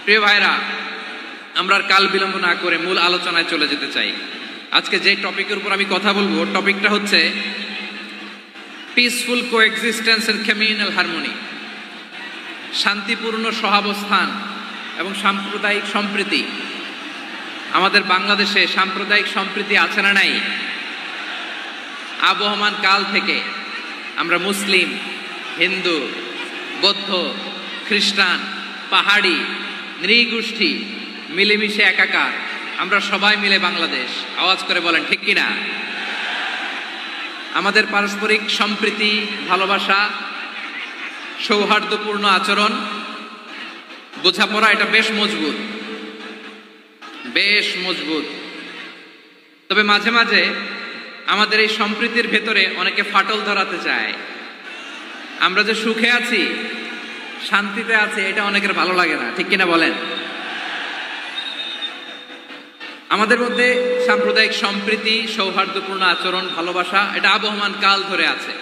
প্রিয় ভাইরা, আমরা আর কাল বিলম্ব না করে মূল আলোচনায় চলে যেতে চাই। আজকে যে টপিকের উপর আমি কথা বলবো, টপিকটা হচ্ছে peaceful coexistence and communal harmony, শান্তিপূর্ণ সহাবস্থান এবং সাম্প্রদায়িক সম্প্রীতি। আমাদের বাংলাদেশে সাম্প্রদায়িক সম্প্রীতি আছে না নাই? আবহমান কাল থেকে আমরা মুসলিম, হিন্দু, বৌদ্ধ, খ্রিস্টান, পাহাড়ি, নৃগোষ্ঠী মিলেমিশে একাকার, আমরা সবাই মিলে বাংলাদেশ। আওয়াজ করে বলেন ঠিক কিনা? আমাদের পারস্পরিক সম্প্রীতি, ভালোবাসা, সৌহার্দ্যপূর্ণ আচরণ, বোঝাপড়া, এটা বেশ মজবুত, বেশ মজবুত। তবে মাঝে মাঝে আমাদের এই সম্প্রীতির ভেতরে অনেকে ফাটল ধরাতে চায়। আমরা যে সুখে আছি, শান্তিতে আছি, এটা অনেকের ভালো লাগে না, ঠিক কিনা বলেন? আমাদের মধ্যে সাম্প্রদায়িক সম্প্রীতি, সৌহার্দ্যপূর্ণ আচরণ, ভালোবাসা, এটা আবহমান কাল ধরে আছে।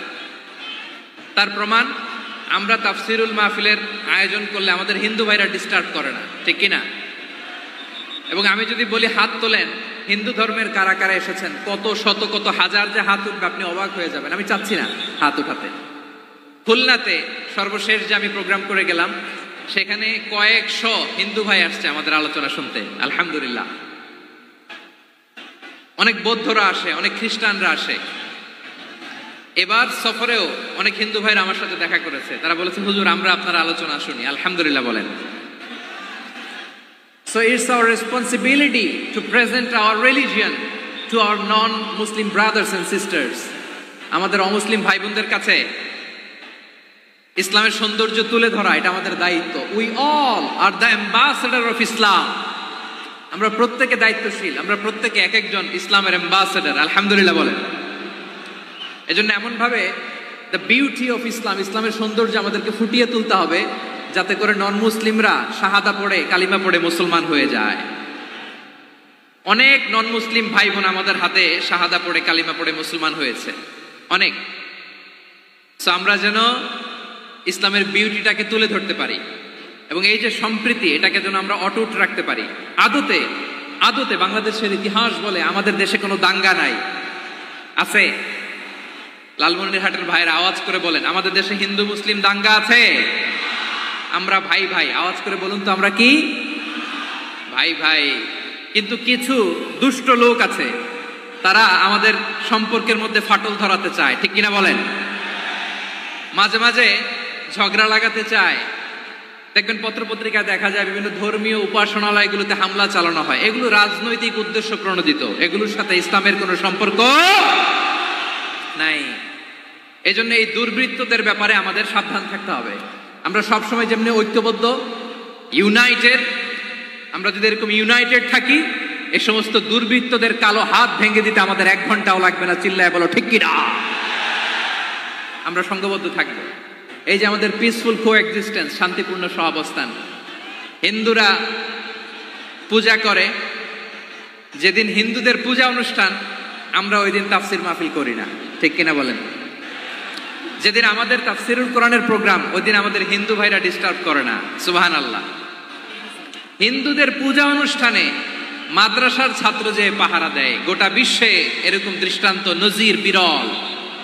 তার প্রমাণ, আমরা তাফসিরুল মাহফিলের আয়োজন করলে আমাদের হিন্দু ভাইরা ডিস্টার্ব করে না, ঠিক কিনা? এবং আমি যদি বলি হাত তোলেন, হিন্দু ধর্মের কারা কারা এসেছেন, কত শত কত হাজার যে হাত উঠবে, আপনি অবাক হয়ে যাবেন। আমি চাচ্ছি না হাত উঠাতে। খুলনাতে সর্বশেষ যে আমি প্রোগ্রাম করে গেলাম, সেখানে কয়েকশো হিন্দু ভাই আসছে আমাদের আলোচনা শুনতে, আলহামদুলিল্লাহ। অনেক বৌদ্ধরা আসে, অনেক খ্রিস্টানরা আসে। এবার সফরেও অনেক হিন্দু ভাইরা আমার সাথে দেখা করেছে। তারা বলেছে, হুজুর আমরা আপনার আলোচনা শুনি, আলহামদুলিল্লাহ বলেন। So it's our responsibility to present our religion to our non-Muslim brothers and sisters. আমাদের অমুসলিম ভাই বোনদের কাছে ইসলামের সৌন্দর্য তুলে ধরা, এটা আমাদের দায়িত্ব। We all are the ambassador of Islam. আমরা প্রত্যেকে দায়িত্বশীল, আমরা প্রত্যেকে এক একজন ইসলামের অ্যাম্বাসেডর, আলহামদুলিল্লাহ বলেন। এজন্য এমন ভাবে দ্য বিউটি অফ ইসলাম, ইসলামের সৌন্দর্য আমাদেরকে ফুটিয়ে তুলতে হবে, যাতে করে নন মুসলিমরা শাহাদা পড়ে, কালিমা পড়ে মুসলমান হয়ে যায়। অনেক নন মুসলিম ভাই বোন আমাদের হাতে শাহাদা পড়ে, কালিমা পড়ে মুসলমান হয়েছে, অনেক। সো আমরা যেন ইসলামের বিউটিটাকে তুলে ধরতে পারি এবং এই যে সম্প্রীতি, এটাকে যেন আমরা অটুট রাখতে পারি। আদতে আদতে বাংলাদেশের ইতিহাস বলে আমাদের দেশে কোনো দাঙ্গা নাই, আছে? লালমনিরহাটের ভাইয়েরা আওয়াজ করে বলেন, আমাদের দেশে হিন্দু মুসলিম দাঙ্গা আছে? আমরা ভাই ভাই, আওয়াজ করে বলুন তো, আমরা কি ভাই ভাই? কিন্তু কিছু দুষ্ট লোক আছে, তারা আমাদের সম্পর্কের মধ্যে ফাটল ধরাতে চায়, ঠিক কিনা বলেন? মাঝে মাঝে ঝগড়া লাগাতে চায়। দেখবেন পত্রপত্রিকায় দেখা যায় বিভিন্ন ধর্মীয় উপাসনালয়গুলোতে হামলা চালানো হয়। এগুলো রাজনৈতিক উদ্দেশ্য প্রণোদিত, এগুলোর সাথে ইসলামের কোনো সম্পর্ক নাই। এজন্য এই দুর্বৃত্তদের ব্যাপারে আমাদের সাবধান থাকতে হবে। আমরা সবসময় যেমনি ঐক্যবদ্ধ, ইউনাইটেড, আমরা যদি এরকম ইউনাইটেড থাকি, এই সমস্ত দুর্বৃত্তদের কালো হাত ভেঙে দিতে আমাদের 1 ঘন্টাও লাগবে না। চিল্লায় বলো ঠিক কিনা? আমরা সংঘবদ্ধ থাকবো। এই যে আমাদের পিসফুল কোএক্সিস্টেন্স, শান্তিপূর্ণ সহাবস্থান। হিন্দুরা পূজা করে, যেদিন হিন্দুদের পূজা অনুষ্ঠান, আমরা ওই দিন তাফসির মাহফিল করি না, ঠিক কিনা বলেন? যেদিন আমাদের তাফসিরুল কোরআনের প্রোগ্রাম, ওই দিন আমাদের হিন্দু ভাইরা ডিস্টার্ব করে না, সুবহানাল্লাহ। হিন্দুদের পূজা অনুষ্ঠানে মাদ্রাসার ছাত্র যে পাহারা দেয়, গোটা বিশ্বে এরকম দৃষ্টান্ত, নজির বিরল,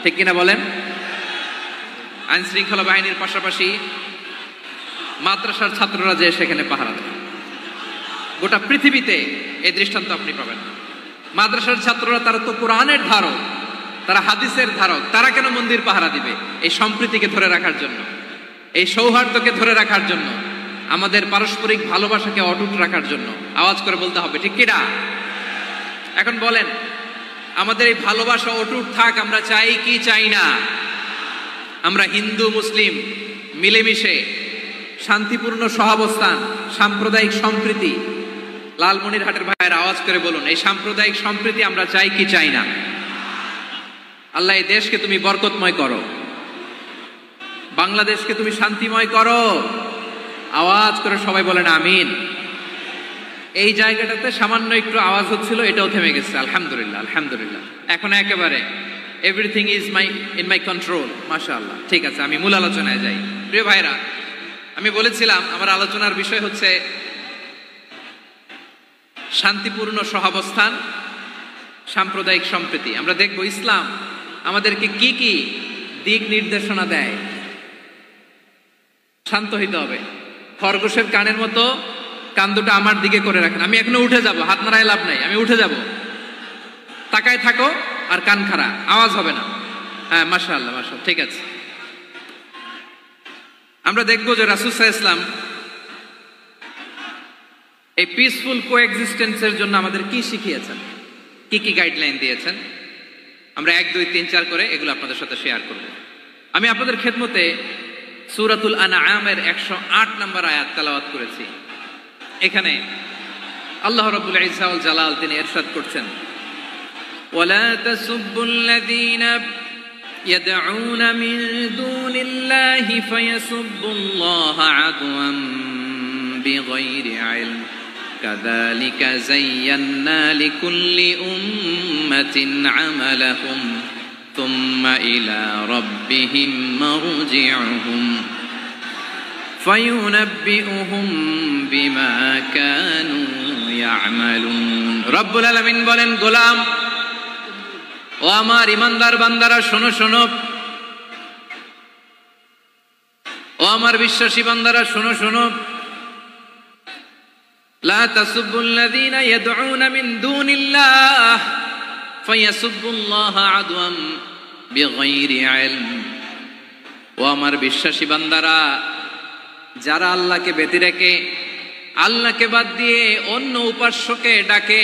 ঠিক কিনা বলেন? আইন শৃঙ্খলা বাহিনীর পাশাপাশি মাদ্রাসার ছাত্ররা যে সেখানে পাহারা দেয়, গোটা পৃথিবীতে এই দৃষ্টান্ত আপনি পাবেন। মাদ্রাসার ছাত্ররা, তারা তো কোরআনের ধারক, তারা হাদিসের ধারক, তারা কেন মন্দির পাহারা দিবে? এই সম্প্রীতিকে ধরে রাখার জন্য, এই সৌহার্দ্যকে ধরে রাখার জন্য, আমাদের পারস্পরিক ভালোবাসাকে অটুট রাখার জন্য। আওয়াজ করে বলতে হবে ঠিক কিনা? এখন বলেন, আমাদের এই ভালোবাসা অটুট থাক, আমরা চাই কি চাই না? আমরা হিন্দু মুসলিম মিলেমিশে শান্তিপূর্ণ সহাবস্থান, সাম্প্রদায়িক সম্প্রীতি। লালমনিরহাটের ভাইয়ের আওয়াজ করে বলুন, এই সাম্প্রদায়িক সম্প্রীতি আমরা চাই কি চাই না? আল্লাহ এই দেশকে তুমি বরকতময় করো, বাংলাদেশকে তুমি শান্তিময় করো। আওয়াজ করে সবাই বলেন আমিন। এই জায়গাটাতে সামান্য একটু আওয়াজ হচ্ছিল, এটাও থেমে গেছে, আলহামদুলিল্লাহ আলহামদুলিল্লাহ। এখন একেবারে everything is in my control, মাশাআল্লাহ। ঠিক আছে, আমি মূল আলোচনায় যাই। প্রিয় ভাইরা, আমি বলেছিলাম আমার আলোচনার বিষয় হচ্ছে শান্তিপূর্ণ সহাবস্থান, সাম্প্রদায়িক সম্প্রীতি। আমরা দেখব ইসলাম আমাদেরকে কি কি দিক নির্দেশনা দেয়। শান্ত হইতে হবে, খরগোশের কানের মতো কান দুটো আমার দিকে করে রাখেন। আমি এখনো উঠে যাব, হাত নাড়ায় লাভ নাই, আমি উঠে যাব। তাকায় থাকো আর কান খাড়া, আওয়াজ হবে না। হ্যাঁ, মাশাআল্লাহ মাশাআল্লাহ, ঠিক আছে। আমরা দেখব যে রাসূল সাল্লাল্লাহু আলাইহি ওয়াসাল্লাম এই পিসফুল কোএক্সিস্টেন্সের জন্য আমাদের কি শিখিয়েছেন, কি কি গাইডলাইন দিয়েছেন। আমরা 1, 2, 3, 4 করে এগুলো আপনাদের সাথে শেয়ার করব। আমি আপনাদের খেদমতে সূরাতুল আনআমের 108 নম্বর আয়াত তেলাওয়াত করেছি। এখানে আল্লাহ রাব্বুল ইজ্জা ওয়াল জালাল তিনি ইরশাদ করছেন, ওয়ালা তাসুব্বুল্লাযীনা ইয়াদউনা মিন দুনিল্লাহি ফায়াসুব্বুল্লাহা আদওয়ান বিগাইরি ইলম কাযালিকা যায়্যান্না লিকুল্লি উম্মাতিন আমালাহুম থুম্মা ইলা রাব্বিহিম মারজিউহুম ফায়ুনাব্বিউহুম বিমা কানু ইয়ামালুন। রব্বুল আলামিন বলেন, গোলাম ও আমার ইমানদার বান্দারা শোনো শোনো, ও আমার বিশ্বাসী বান্দারা শোনো শোনো, লা তাসুব্বুল্লাযীনা ইয়াদউনা মিন দুনিল্লাহ ফায়াসুব্বুল্লাহা আদওয়ান বিগাইরি ইলম। ও আমার বিশ্বাসী বান্দারা, যারা আল্লাহকে ব্যতি রেখে, আল্লাহকে বাদ দিয়ে অন্য উপাস্যকে ডাকে,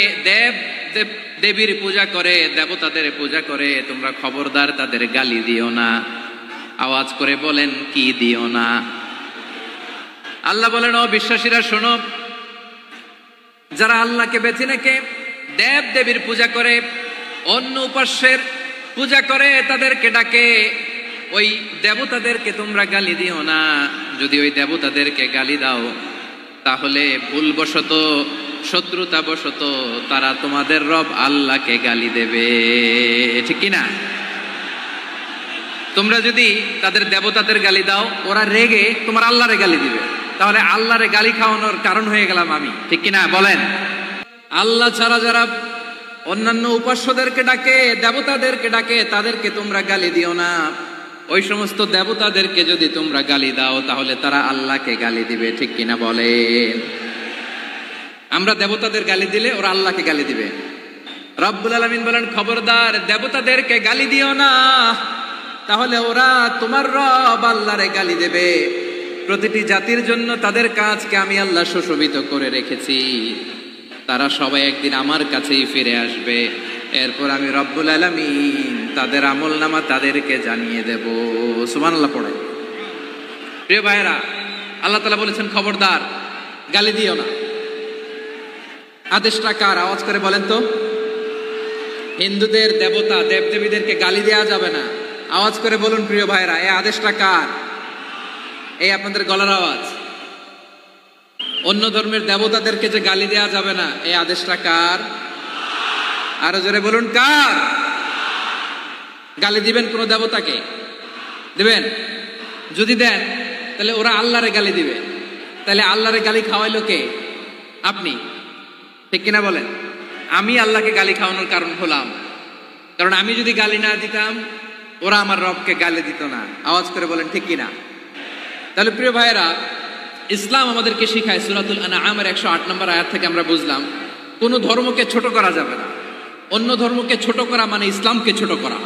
দেবীর পূজা করে, দেবতাদের পূজা করে, তোমরা খবরদার তাদের গালি দিও না। আওয়াজ করে বলেন, কি দিও না? আল্লাহ বলেন, ও বিশ্বাসীরা শোনো, যারা আল্লাহকে বেছে রেখে দেব দেবীর পূজা করে, অন্য উপাস্যের পূজা করে, তাদেরকে ডাকে, ওই দেবতাদেরকে তোমরা গালি দিও না। যদি ওই দেবতাদেরকে গালি দাও তাহলে ভুলবশত, শত্রুতাবশত তারা তোমাদের রব আল্লাহকে গালি দেবে, ঠিক কিনা? তোমরা যদি তাদের দেবতাদের গালি দাও, ওরা রেগে তোমার আল্লাহরে গালি দিবে, তাহলে আল্লাহরে গালি খাওয়ানোর কারণ হয়ে গেলাম আমি, ঠিক কিনা বলেন? আল্লাহ ছাড়া যারা অন্যান্য উপাস্যদেরকে ডাকে, দেবতাদেরকে ডাকে, তাদেরকে তোমরা গালি দিও না। ওই সমস্ত দেবতাদেরকে যদি তোমরা গালি দাও তাহলে তারা আল্লাহকে গালি দিবে, ঠিক কিনা বলেন? আমরা দেবতাদের গালি দিলে ওরা আল্লাহকে গালি দিবে। রব্বুল আলামিন বলেন, খবরদার দেবতাদেরকে গালি দিও না, তাহলে ওরা তোমার রব আল্লাহরে গালি দেবে। প্রতিটি জাতির জন্য তাদের কাজকে আমি আল্লাহ সুশোভিত করে রেখেছি, তারা সবাই একদিন আমার কাছেই ফিরে আসবে। এরপর আমি রব্বুল আলামিন তাদের আমলনামা তাদেরকে জানিয়ে দেব। সুবহানাল্লাহ পড়ে। প্রিয় ভাইরা, আল্লাহ তাআলা বলেছেন, খবরদার গালি দিও না। আদেশটা কার? আওয়াজ করে বলেন তো। হিন্দুদের দেবতা দেবদেবীদেরকে গালি দেওয়া যাবে না। আওয়াজ করে বলুন প্রিয় ভাইরা, এই আদেশটা কার? এই আপনাদের গলার আওয়াজ। অন্য ধর্মের দেবতাদেরকে যে গালি দেওয়া যাবে না, এই আদেশটা কার? আরো জোরে বলুন, কার? গালি দিবেন কোন দেবতাকে? দিবেন? যদি দেন তাহলে ওরা আল্লাহরে গালি দিবে, তাহলে আল্লাহরে গালি খাওয়াইলো কে? আপনি, ঠিক কিনা বলেন? আমি আল্লাহকে গালি খাওয়ানোর কারণ হলাম, কারণ আমি যদি গালি না দিতাম ওরা আমার রবকে গালি দিত না। আওয়াজ করে বলেন, ঠিক কিনা? তাহলে প্রিয় ভাইয়েরা, ইসলাম আমাদেরকে শিখায়, সূরাতুল আনআমের 108 নম্বর আয়াত থেকে আমরা বুঝলাম, কোন ধর্মকে ছোট করা যাবে না। অন্য ধর্মকে ছোট করা মানে ইসলামকে ছোট করা।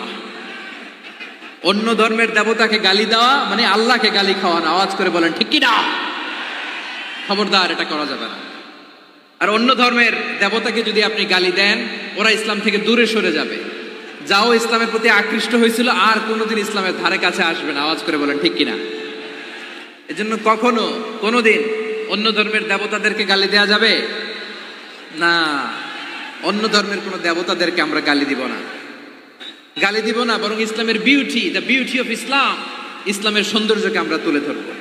অন্য ধর্মের দেবতাকে গালি দেওয়া মানে আল্লাহকে গালি খাওয়ানো। আওয়াজ করে বলেন, ঠিক কিনা? খবরদার, এটা করা যাবে না। আর অন্য ধর্মের দেবতাকে যদি আপনি গালি দেন, ওরা ইসলাম থেকে দূরে সরে যাবে। যাও ইসলামের প্রতি আকৃষ্ট হয়েছিল আর কোনোদিন ইসলামের ধারে কাছে আসবে না। আওয়াজ করে বলেন, ঠিক কিনা? এজন্য কখনো কোনোদিন অন্য ধর্মের দেবতাদেরকে গালি দেয়া যাবে না। অন্য ধর্মের কোনো দেবতাদেরকে আমরা গালি দিব না, গালি দিব না, বরং ইসলামের beauty, the beauty of Islam, ইসলামের সৌন্দর্যকে আমরা তুলে ধরবো।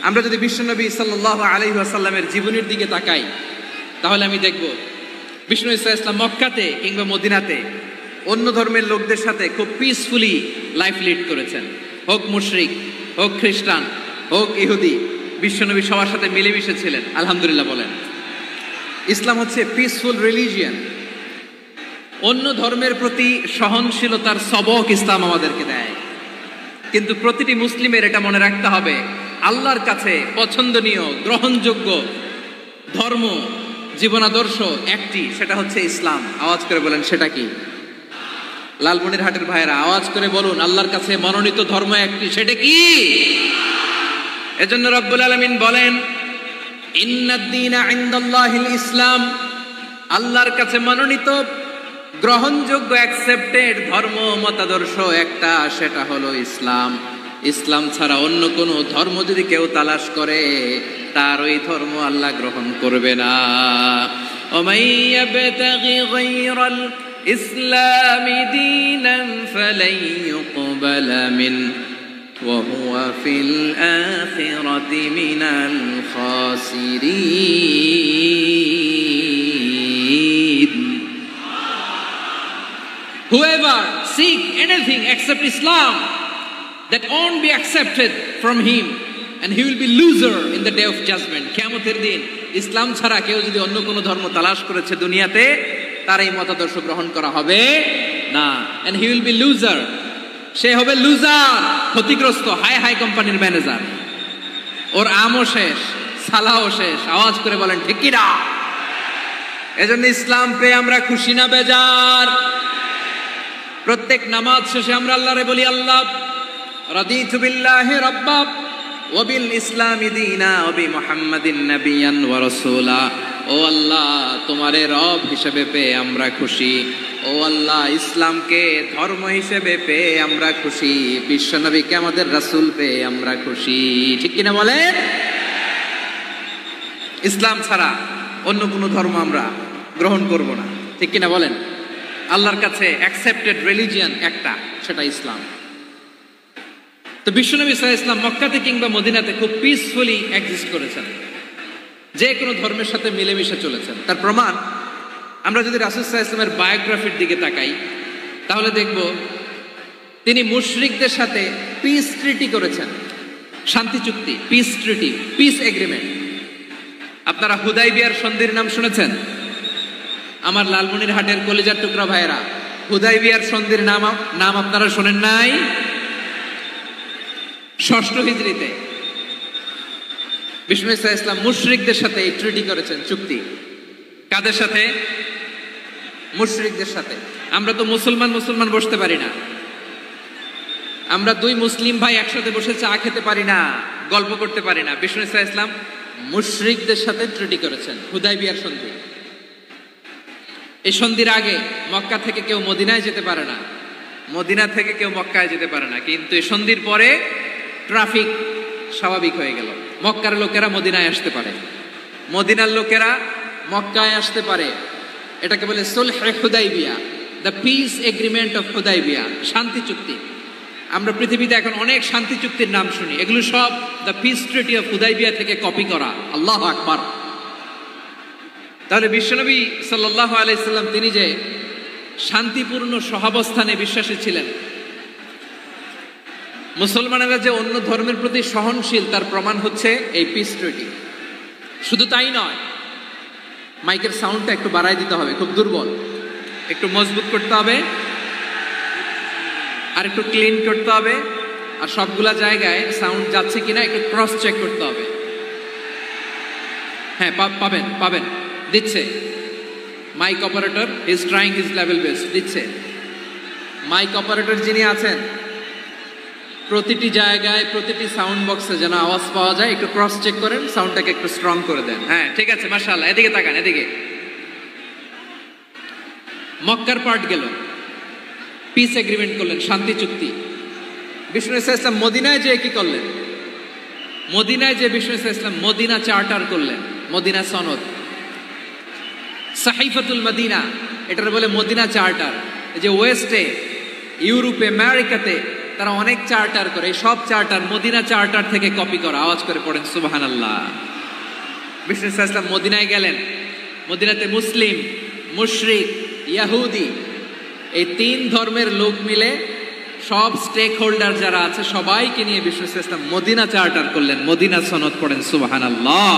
আমরা যদি বিশ্বনবী সাল্লাল্লাহু আলাইহি ওয়াসাল্লামের জীবনের দিকে তাকাই, তাহলে আমি দেখব বিষ্ণু ইসলাম মক্কাতে কিংবা মদিনাতে অন্য ধর্মের লোকদের সাথে খুব পিসফুলি লাইফ লিড করেছেন। হোক মুশরিক, হোক খ্রিস্টান, হোক ইহুদি, বিশ্বনবী সবার সাথে মিলেমিশে ছিলেন। আলহামদুলিল্লাহ বলেন। ইসলাম হচ্ছে পিসফুল রিলিজিয়ন। অন্য ধর্মের প্রতি সহনশীলতার সবক ইসলাম আমাদেরকে দেয়। কিন্তু প্রতিটি মুসলিমের এটা মনে রাখতে হবে, আল্লাহর কাছে পছন্দনীয় গ্রহণযোগ্য ধর্ম জীবনাদর্শ একটি, সেটা হচ্ছে ইসলাম। আওয়াজ করে বলেন সেটা কি? লালমনিরহাটের ভাইয়েরা আওয়াজ করে বলুন, আল্লাহর কাছে মনোনীত ধর্ম একটি, সেটা কি? এজন্য রব্বুল আলামিন বলেন, ইন্নাদ-দীনা ইনদাল্লাহিল ইসলাম, আল্লাহর কাছে মনোনীত গ্রহণযোগ্য অ্যাকসেপ্টেড ধর্ম মতাদর্শ একটা, সেটা হলো ইসলাম। ইসলাম ছাড়া অন্য কোনো ধর্ম যদি কেউ তালাশ করে, তার ওই ধর্ম আল্লাহ গ্রহণ করবে না। ওমাই ইয়াবতাগি গায়রাল ইসলামি দীনান ফালাই ইউকবালা মিন ওয়া হুয়া ফিল আখিরাতি মিনাল খাসিরিন। Whoever seek anything except Islam, that won't be accepted from him, and he will be loser in the day of judgment. কিয়ামতের দিন ইসলাম ছাড়া কেউ যদি অন্য কোনো ধর্ম তালাশ করেছে দুনিয়াতে, তার এই মতাদর্শ গ্রহণ করা হবে না। and he will be loser, সে হবে লুজার, ক্ষতিগ্রস্ত। হাই হাই কোম্পানির ম্যানেজার, ওর আমও শেষ, সালাও শেষ। আওয়াজ করে বলেন ঠিক কি না? এজন্য ইসলাম পেয়ে আমরা খুশি না বেজার? প্রত্যেক নামাজ শেষে আমরা আল্লাহরে বলি, আল্লাহ রাদিতু বিল্লাহি রাব্বা ওয়া বিল ইসলামি দীনা ওয়া বি মুহাম্মাদিন নাবিয়ান ওয়া রাসূলা। ও আল্লাহ, তোমারে রব হিসেবে পেয়ে আমরা খুশি। ও আল্লাহ, ইসলামকে ধর্ম হিসেবে পেয়ে আমরা খুশি। বিশ্বনবীকে আমাদের রাসূল পেয়ে আমরা খুশি। ঠিক কিনা বলেন? ইসলাম ছাড়া অন্য কোনো ধর্ম আমরা গ্রহণ করব না। ঠিক কিনা বলেন? আল্লাহর কাছে অ্যাকসেপ্টেড রিলিজিয়ন একটা, সেটা ইসলাম। তো বিশ্বনবী সাল্লাল্লাহু আলাইহি ওয়াসাল্লাম মক্কাতে কিংবা মদিনাতে খুব পিসফুলি এক্সিস্ট করেছেন, যে কোনো ধর্মের সাথে মিলেমিশে চলেছেন। তার প্রমাণ আমরা যদি রাসূল সাল্লাল্লাহু আলাইহি ওয়াসাল্লামের বায়োগ্রাফির দিকে তাকাই, তাহলে দেখব তিনি মুশরিকদের সাথে পিস ট্রিটি করেছেন, শান্তি চুক্তি, পিস ট্রিটি, পিস এগ্রিমেন্ট। আপনারা হুদাইবিয়ার সন্ধির নাম শুনেছেন? আমার লালমনিরহাটের কলিজার টুকরা ভাইয়েরা, হুদাইবিয়ার সন্ধির নাম আপনারা শোনেন নাই? 6ষ্ঠ হিজরিতে বিষ্ণু ইসলাম মুশরিকদের সাথে এই ট্রিটি করেছেন, চুক্তি। কাদের সাথে? মুশরিকদের সাথে। আমরা তো মুসলমান বসতে পারি না। আমরা দুই মুসলিম ভাই একসাথে বসে চা খেতে পারি না, গল্প করতে পারি না। বিষ্ণু ইসলাম মুশরিকদের সাথে ট্রিটি করেছেন, হুদাইবিয়ার সন্ধি। এই সন্ধির আগে মক্কা থেকে কেউ মদিনায় যেতে পারে না, মদিনা থেকে কেউ মক্কায় যেতে পারে না। কিন্তু এই সন্ধির পরে ট্রাফিক স্বাভাবিক হয়ে গেল। মক্কার লোকেরা মদিনায় আসতে পারে, মদিনার লোকেরা মক্কায় আসতে পারে। এটাকে বলে সুলহে Hudaybiyyah, the peace agreement of Hudaybiyyah, শান্তি চুক্তি। আমরা পৃথিবীতে এখন অনেক শান্তি চুক্তির নাম শুনি, এগুলো সব the piece treaty of Hudaibiya থেকে কপি করা। আল্লাহু আকবার। তাহলে বিশ্বনবী সাল্লাল্লাহু আলাইহি সাল্লাম তিনি যে শান্তিপূর্ণ সহাবস্থানে বিশ্বাসী ছিলেন, মুসলমানেরা যে অন্য ধর্মের প্রতি সহনশীল, তার প্রমাণ হচ্ছে এই পিস ট্রিটি। শুধু তাই নয়, মাইকের সাউন্ডটা একটু বাড়াই দিতে হবে, খুব দুর্বল, একটু মজবুত করতে হবে, আর একটু ক্লিন করতে হবে, আর সবগুলা জায়গায় সাউন্ড যাচ্ছে কিনা একটু ক্রস চেক করতে হবে। হ্যাঁ, পাবেন দিচ্ছে। Mike operator is trying his level best, দিচ্ছে। মাইক অপারেটর যিনি আছেন, প্রতিটি জায়গায় প্রতিটি সাউন্ড বক্সে যেন আওয়াজ পাওয়া যায়, একটু ক্রস চেক করেন, সাউন্ডটাকে একটু স্ট্রং করে দেন। হ্যাঁ, ঠিক আছে, মাশাআল্লাহ। এদিকে তাকান, এদিকে। মক্কার পার্ট গেল, পিস এগ্রিমেন্ট করলেন, শান্তি চুক্তি। বিষ্ণু ইসলাম মদিনায় যে কি করলেন? মদিনায় যে বিষ্ণু ইসলাম মদিনা চার্টার করলেন, মদিনা সনদ, সাহিফাতুল মদিনা, এটার বলে মদিনা চার্টার। যে ওয়েস্টে, ইউরোপে, আমেরিকাতে তারা অনেক চার্টার করে, সব চার্টার মদিনা চার্টার থেকে কপি করা। আওয়াজ করে পড়েন সুবহানাল্লাহ। বিষ্ণু ইসলাম মদিনায় গেলেন, মদিনাতে মুসলিম, মুশরিক, ইয়াহুদি, এই 3 ধর্মের লোক মিলে সব স্টেক হোল্ডার যারা আছে সবাইকে নিয়ে বিষ্ণু ইসলাম মদিনা চার্টার করলেন, মদিনা সনদ। পড়েন সুবহানাল্লাহ।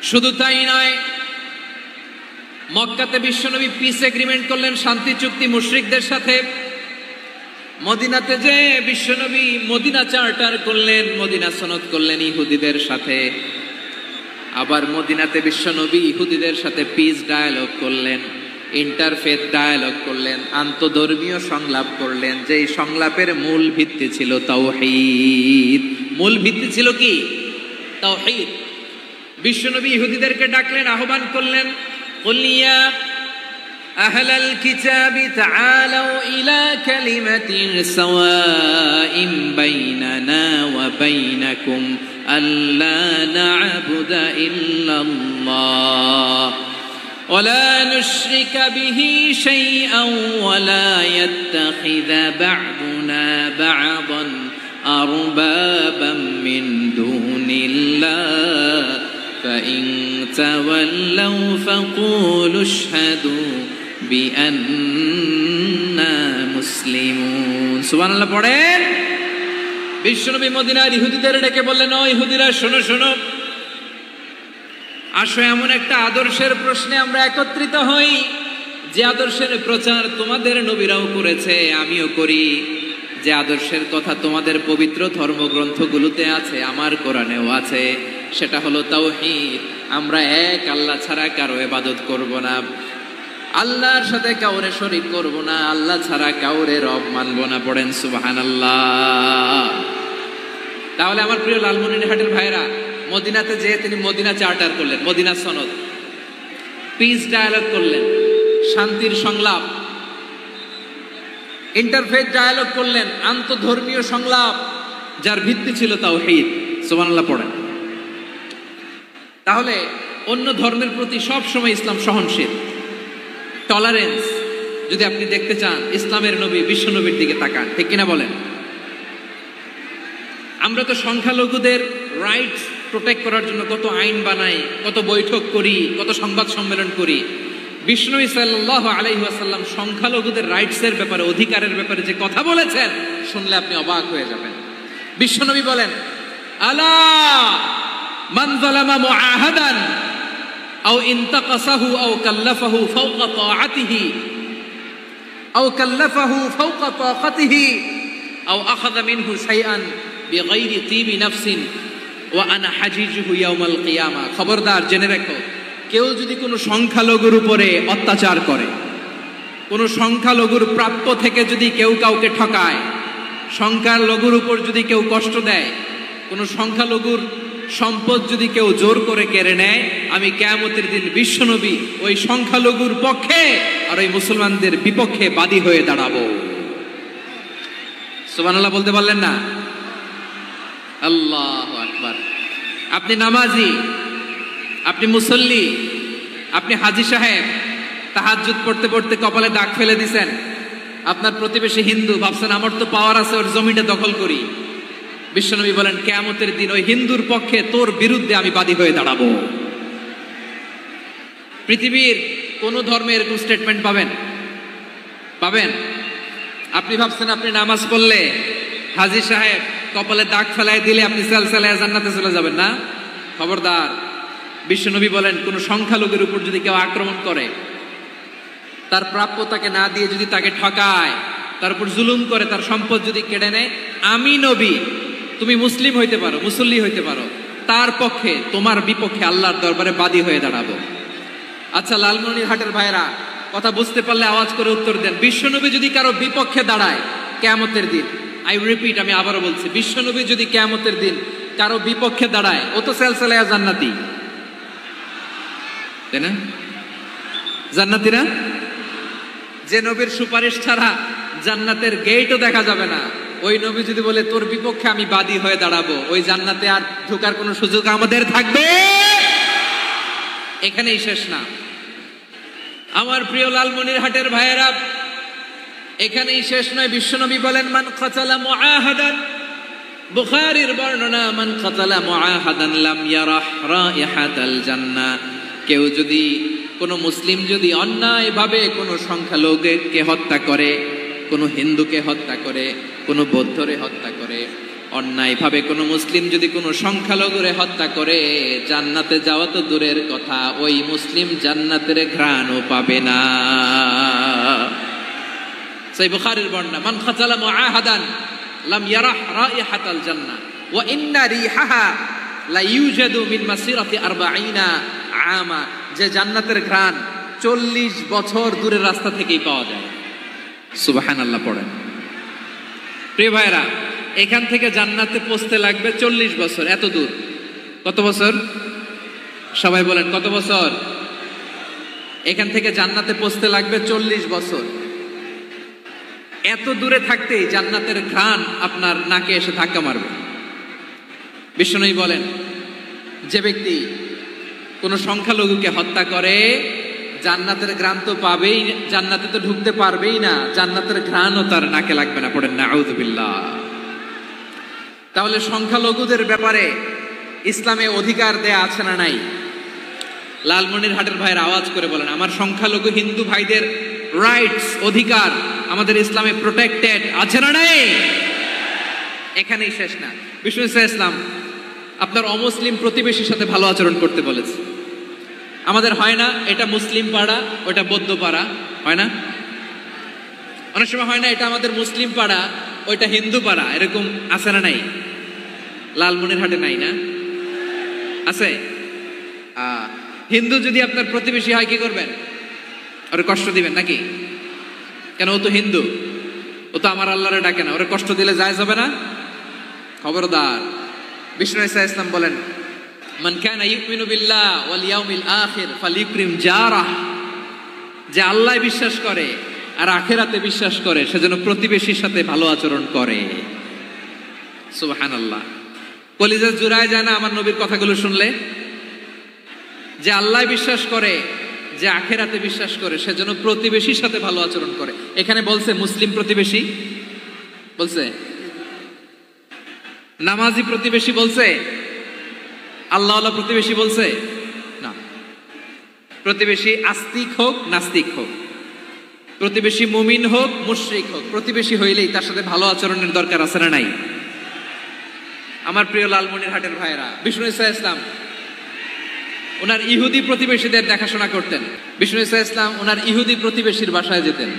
শুধু তাই নয়, মক্কাতে বিশ্বনবী পিস এগ্রিমেন্ট করলেন, শান্তি চুক্তি মুশরিকদের সাথে। মদিনাতে যে বিশ্বনবী মদিনা চার্টার করলেন, মদিনা সনদ করলেন ইহুদিদের সাথে। আবার মদিনাতে বিশ্বনবী ইহুদিদের সাথে পিস ডায়ালগ করলেন, ইন্টারফেথ ডায়ালগ করলেন, আন্তধর্মীয় সংলাপ করলেন, যেই সংলাপের মূল ভিত্তি ছিল তাওহীদ। মূল ভিত্তি ছিল কি? তাওহীদ। বিশ্বনবী ইহুদিদেরকে ডাকলেন, আহ্বান করলেন, কুল ইয়া আহলাল কিতাবি তাআলাউ ইলা কালিমাতিন সাওয়াইন বাইনানা ওয়া বাইনাকুম আল্লা না'বুদা ইল্লাল্লাহ ওয়া লা নুশরিকা বিহি শাইআন ওয়া লা ইয়াত্তাখিযা বা'দুনা বা'দান আরবাবাম মিন দুনিল্লাহ فإن تولوا فقولوا اشهدوا بأننا مسلمون। সুবহানাল্লাহ পড়েন। বিশ্বনবী মদিনার ইহুদিদের ডেকে বললেন, ও ইহুদিরা, শোনো শোনো, আসো এমন একটা আদর্শের প্রশ্নে আমরা একত্রিত হই, যে আদর্শের প্রচার তোমাদের নবীরাও করেছে, আমিও করি, যে আদর্শের কথা তোমাদের পবিত্র ধর্মগ্রন্থগুলোতে আছে, আমার কোরআনেও আছে। সেটা হলো তাওহীদ। আমরা এক আল্লাহ ছাড়া কারো ইবাদত করব না, আল্লাহর সাথে কাউরে শরীক করব না, আল্লাহ ছাড়া কাউরে রব মানব না। পড়েন সুবহানাল্লাহ। তাহলে আমার প্রিয় লালমনিরহাটের ভাইরা, মদিনাতে যে তিনি মদিনা চার্টার করলেন, মদিনা সনদ, পিস ডায়ালগ করলেন, শান্তির সংলাপ, ইন্টারফেথ ডায়ালগ করলেন, আন্তধর্মীয় সংলাপ, যার ভিত্তি ছিল তাওহীদ। সুবহানাল্লাহ পড়েন। তাহলে অন্য ধর্মের প্রতি সব সময় ইসলাম সহনশীল, টলারেন্স। যদি আপনি দেখতে চান ইসলামের নবী বিশ্ব নবীর দিকে তাকান, ঠিক কিনা বলেন? আমরা তো সংখ্যালঘুদের রাইটস প্রোটেক্ট করার জন্য কত আইন বানাই, কত বৈঠক করি, কত সংবাদ সম্মেলন করি। বিশ্বনবী সাল্লাল্লাহু আলাইহি ওয়াসাল্লাম সংখ্যালঘুদের রাইটসের ব্যাপারে, অধিকারের ব্যাপারে যে কথা বলেছেন, শুনলে আপনি অবাক হয়ে যাবেন। বিশ্বনবী বলেন, আলা মান যালামা মুআহাদান আও ইনতাকাসাহু আও কাল্লাফাহু ফাওকা তাআতিহি আও কাল্লাফাহু ফাওকা তাকাতিহি আও আখাযা মিনহু শাইআন বিগাইরি তিবি নাফসিন ওয়া আনা হাজিজুহু ইয়াউমাল কিয়ামা। খবরদার, জেনে রাখো, কেউ যদি কোনো সংখ্যালঘুর উপরে অত্যাচার করে, কোনো সংখ্যালঘুর প্রাপ্য থেকে যদি কেউ কাউকে ঠকায়, সংখ্যালঘুর উপর যদি কেউ কষ্ট দেয়, কোনো সংখ্যালঘুর সম্পদ যদি কেউ জোর করে কেড়ে নেয়, আমি কিয়ামতের দিন বিশ্বনবী ওই সংখ্যালঘুর পক্ষে আর ওই মুসলমানদের বিপক্ষে বাদী হয়ে দাঁড়াবো। সুবহানাল্লাহ বলতে পারলেন না? আল্লাহু আকবার। আপনি নামাজি, আপনি মুসল্লি, আপনি হাজী সাহেব, তাহাজ্জুদ পড়তে পড়তে কপালে দাগ ফেলে দিছেন, আপনার প্রতিবেশী হিন্দু, ভাবছেন আমার তো পাওয়ার আছে, ওর জমিটা দখল করি। বিশ্বনবী বলেন, কিয়ামতের দিন ওই হিন্দুর পক্ষে তোর বিরুদ্ধে আমি বাদী হয়ে দাঁড়াবো। পৃথিবীর কোন ধর্মে এরকম স্টেটমেন্ট পাবেন? পাবেন? আপনি ভাবছেন আপনি নামাজ পড়লে হাজী সাহেব কপালে দাগ ফেলাই দিলে আপনি সালসালায়ে জান্নাতে চলে যাবেন না? খবরদার। বিশ্বনবী বলেন, কোন সংখ্যালঘুর উপর যদি কেউ আক্রমণ করে, তার প্রাপ্য তাকে না দিয়ে যদি তাকে ঠকায়, তার উপর জুলুম করে, তার সম্পদ যদি কেড়ে নেয়, আমি নবী, তুমি মুসলিম হইতে পারো, মুসল্লি হইতে পারো, তার পক্ষে তোমার বিপক্ষে আল্লাহর দরবারে বাদী হয়ে দাঁড়াবো। আচ্ছা লালমনিরহাটের ভাইরা, কথা বুঝতে পারলে আওয়াজ করে উত্তর দেন। বিশ্বনবী যদি কারো বিপক্ষে দাঁড়ায় কিয়ামতের দিন, আই রিপিট, আমি আবারও বলছি, বিশ্বনবী যদি কিয়ামতের দিন কারো বিপক্ষে দাঁড়ায়, ও তো সালসালায়ে জান্নাতি, তাই না? জান্নাতি না? যে নবীর সুপারিশ ছাড়া জান্নাতের গেটও দেখা যাবে না, ওই নবী যদি বলে তোর বিপক্ষে আমি বাদী হয়ে দাঁড়াবো, ওই জান্নাতে আর ঢোকার কোনো সুযোগ আমাদের থাকবে? এখানেই শেষ না আমার প্রিয় লালমনিরহাটের ভাইয়েরা, এখানেই শেষ নয়। বিশ্বনবী বলেন, মান কাতালা মুআহাদান, বুখারীর বর্ণনা, মান কাতালা মুআহাদান লাম ইয়ারাহ রাইহাতাল জান্নাহ। কেউ যদি, কোনো মুসলিম যদি অন্যায়ভাবে কোনো সংখ্যালঘুকে হত্যা করে, কোনো হিন্দুকে হত্যা করে, কোনো বৌদ্ধরে হত্যা করে, অন্যায় ভাবে কোনো মুসলিম যদি কোনো সংখ্যালঘুরে হত্যা করে, জান্নাতে যাওয়া তো দূরের কথা, ওই মুসলিম জান্নাতের ঘ্রাণও পাবে না। সহিহ বুখারীর বর্ণনা, মান খাতালা মুআহাদান লাম ইয়ারাহ রাইহাতাল জান্নাহ ওয়া ইন্না রিহাহা লা ইউজাদু মিন মাসিরাতি 40 আমা। যে জান্নাতের ঘ্রাণ 40 বছর দূরের রাস্তা থেকেই পাওয়া যায়। সুবহানাল্লাহ পড়েন। প্রিয় ভাইরা, এখান থেকে জান্নাতে পৌঁছতে লাগবে 40 বছর। এত দূর, কত বছর? সবাই বলেন কত বছর? এখান থেকে জান্নাতে পৌঁছতে লাগবে 40 বছর। এত দূরে থাকতেই জান্নাতের ঘ্রাণ আপনার নাকে এসে ধাক্কা মারবে। বিষ্ণুই বলেন, যে ব্যক্তি কোন সংখ্যালঘুকে হত্যা করে, জান্নাতের ঘ্রাণ তো পাবেই, জান্নাতে তো ঢুকতে পারবেই না, জান্নাতের ঘ্রাণও তার নাকে লাগবে না। পড়েন নাউযু বিল্লাহ। তাহলে সংখ্যালঘুদের ব্যাপারে ইসলামে অধিকার দেয়া আছে না নাই? লালমনিরহাটের ভাইয়ের আওয়াজ করে বলেন, আমার সংখ্যালঘু হিন্দু ভাইদের রাইটস, অধিকার আমাদের ইসলামে প্রোটেক্টেড আছে না নাই? এখানেই শেষ না। বিষ্ণু ইসলাম আপনার অমুসলিম প্রতিবেশীর সাথে ভালো আচরণ করতে বলেছে। আমাদের হয় না এটা মুসলিম পাড়া, ওটা বৌদ্ধ পাড়া, হয় না? অনেক সময় হয় না এটা আমাদের মুসলিম পাড়া, ওইটা হিন্দু পাড়া, এরকম আছে না নাই? লালমনিরহাটে নাই না? আছে? হিন্দু যদি আপনার প্রতিবেশী হয় কি করবেন? ওরে কষ্ট দিবেন নাকি? কেন? ও তো হিন্দু, ও তো আমার আল্লাহরে ডাকে না, ওরে কষ্ট দিলে জায়েজ হবে না? খবরদার। বিষ্ণু ইসলাম বলেন, মান কানা ইউমিনু বিল্লাহ ওয়াল ইয়াউমিল আখির ফালিউকরিম জারাহ। যে আল্লাহ বিশ্বাস করে আর আখিরাতে বিশ্বাস করে, সেজন্য প্রতিবেশীর সাথে ভালো আচরণ করে। সুবহানাল্লাহ। কলিজা জুড়ায় যায় না আমার নবীর কথাগুলো শুনলে? যে আল্লাহ বিশ্বাস করে, যে আখিরাতে বিশ্বাস করে, সেজন্য প্রতিবেশীর সাথে ভালো আচরণ করে। এখানে বলছে মুসলিম প্রতিবেশী বলছে, নামাজি প্রতিবেশী বলছে, আল্লাহওয়ালা প্রতিবেশী বলছে না। প্রতিবেশী আস্তিক হোক নাস্তিক হোক, প্রতিবেশী মুমিন হোক মুশরিক হোক, প্রতিবেশী হইলেই তার সাথে ভালো আচরণের দরকার আছে না নাই? আমার প্রিয় লালমনিরহাটের ভাইয়েরা, বিষ্ণু ইসলাম ওনার ইহুদি প্রতিবেশীদের দেখাশোনা করতেন। বিষ্ণু ইসলাম ওনার ইহুদি প্রতিবেশীর বাসায় যেতেন।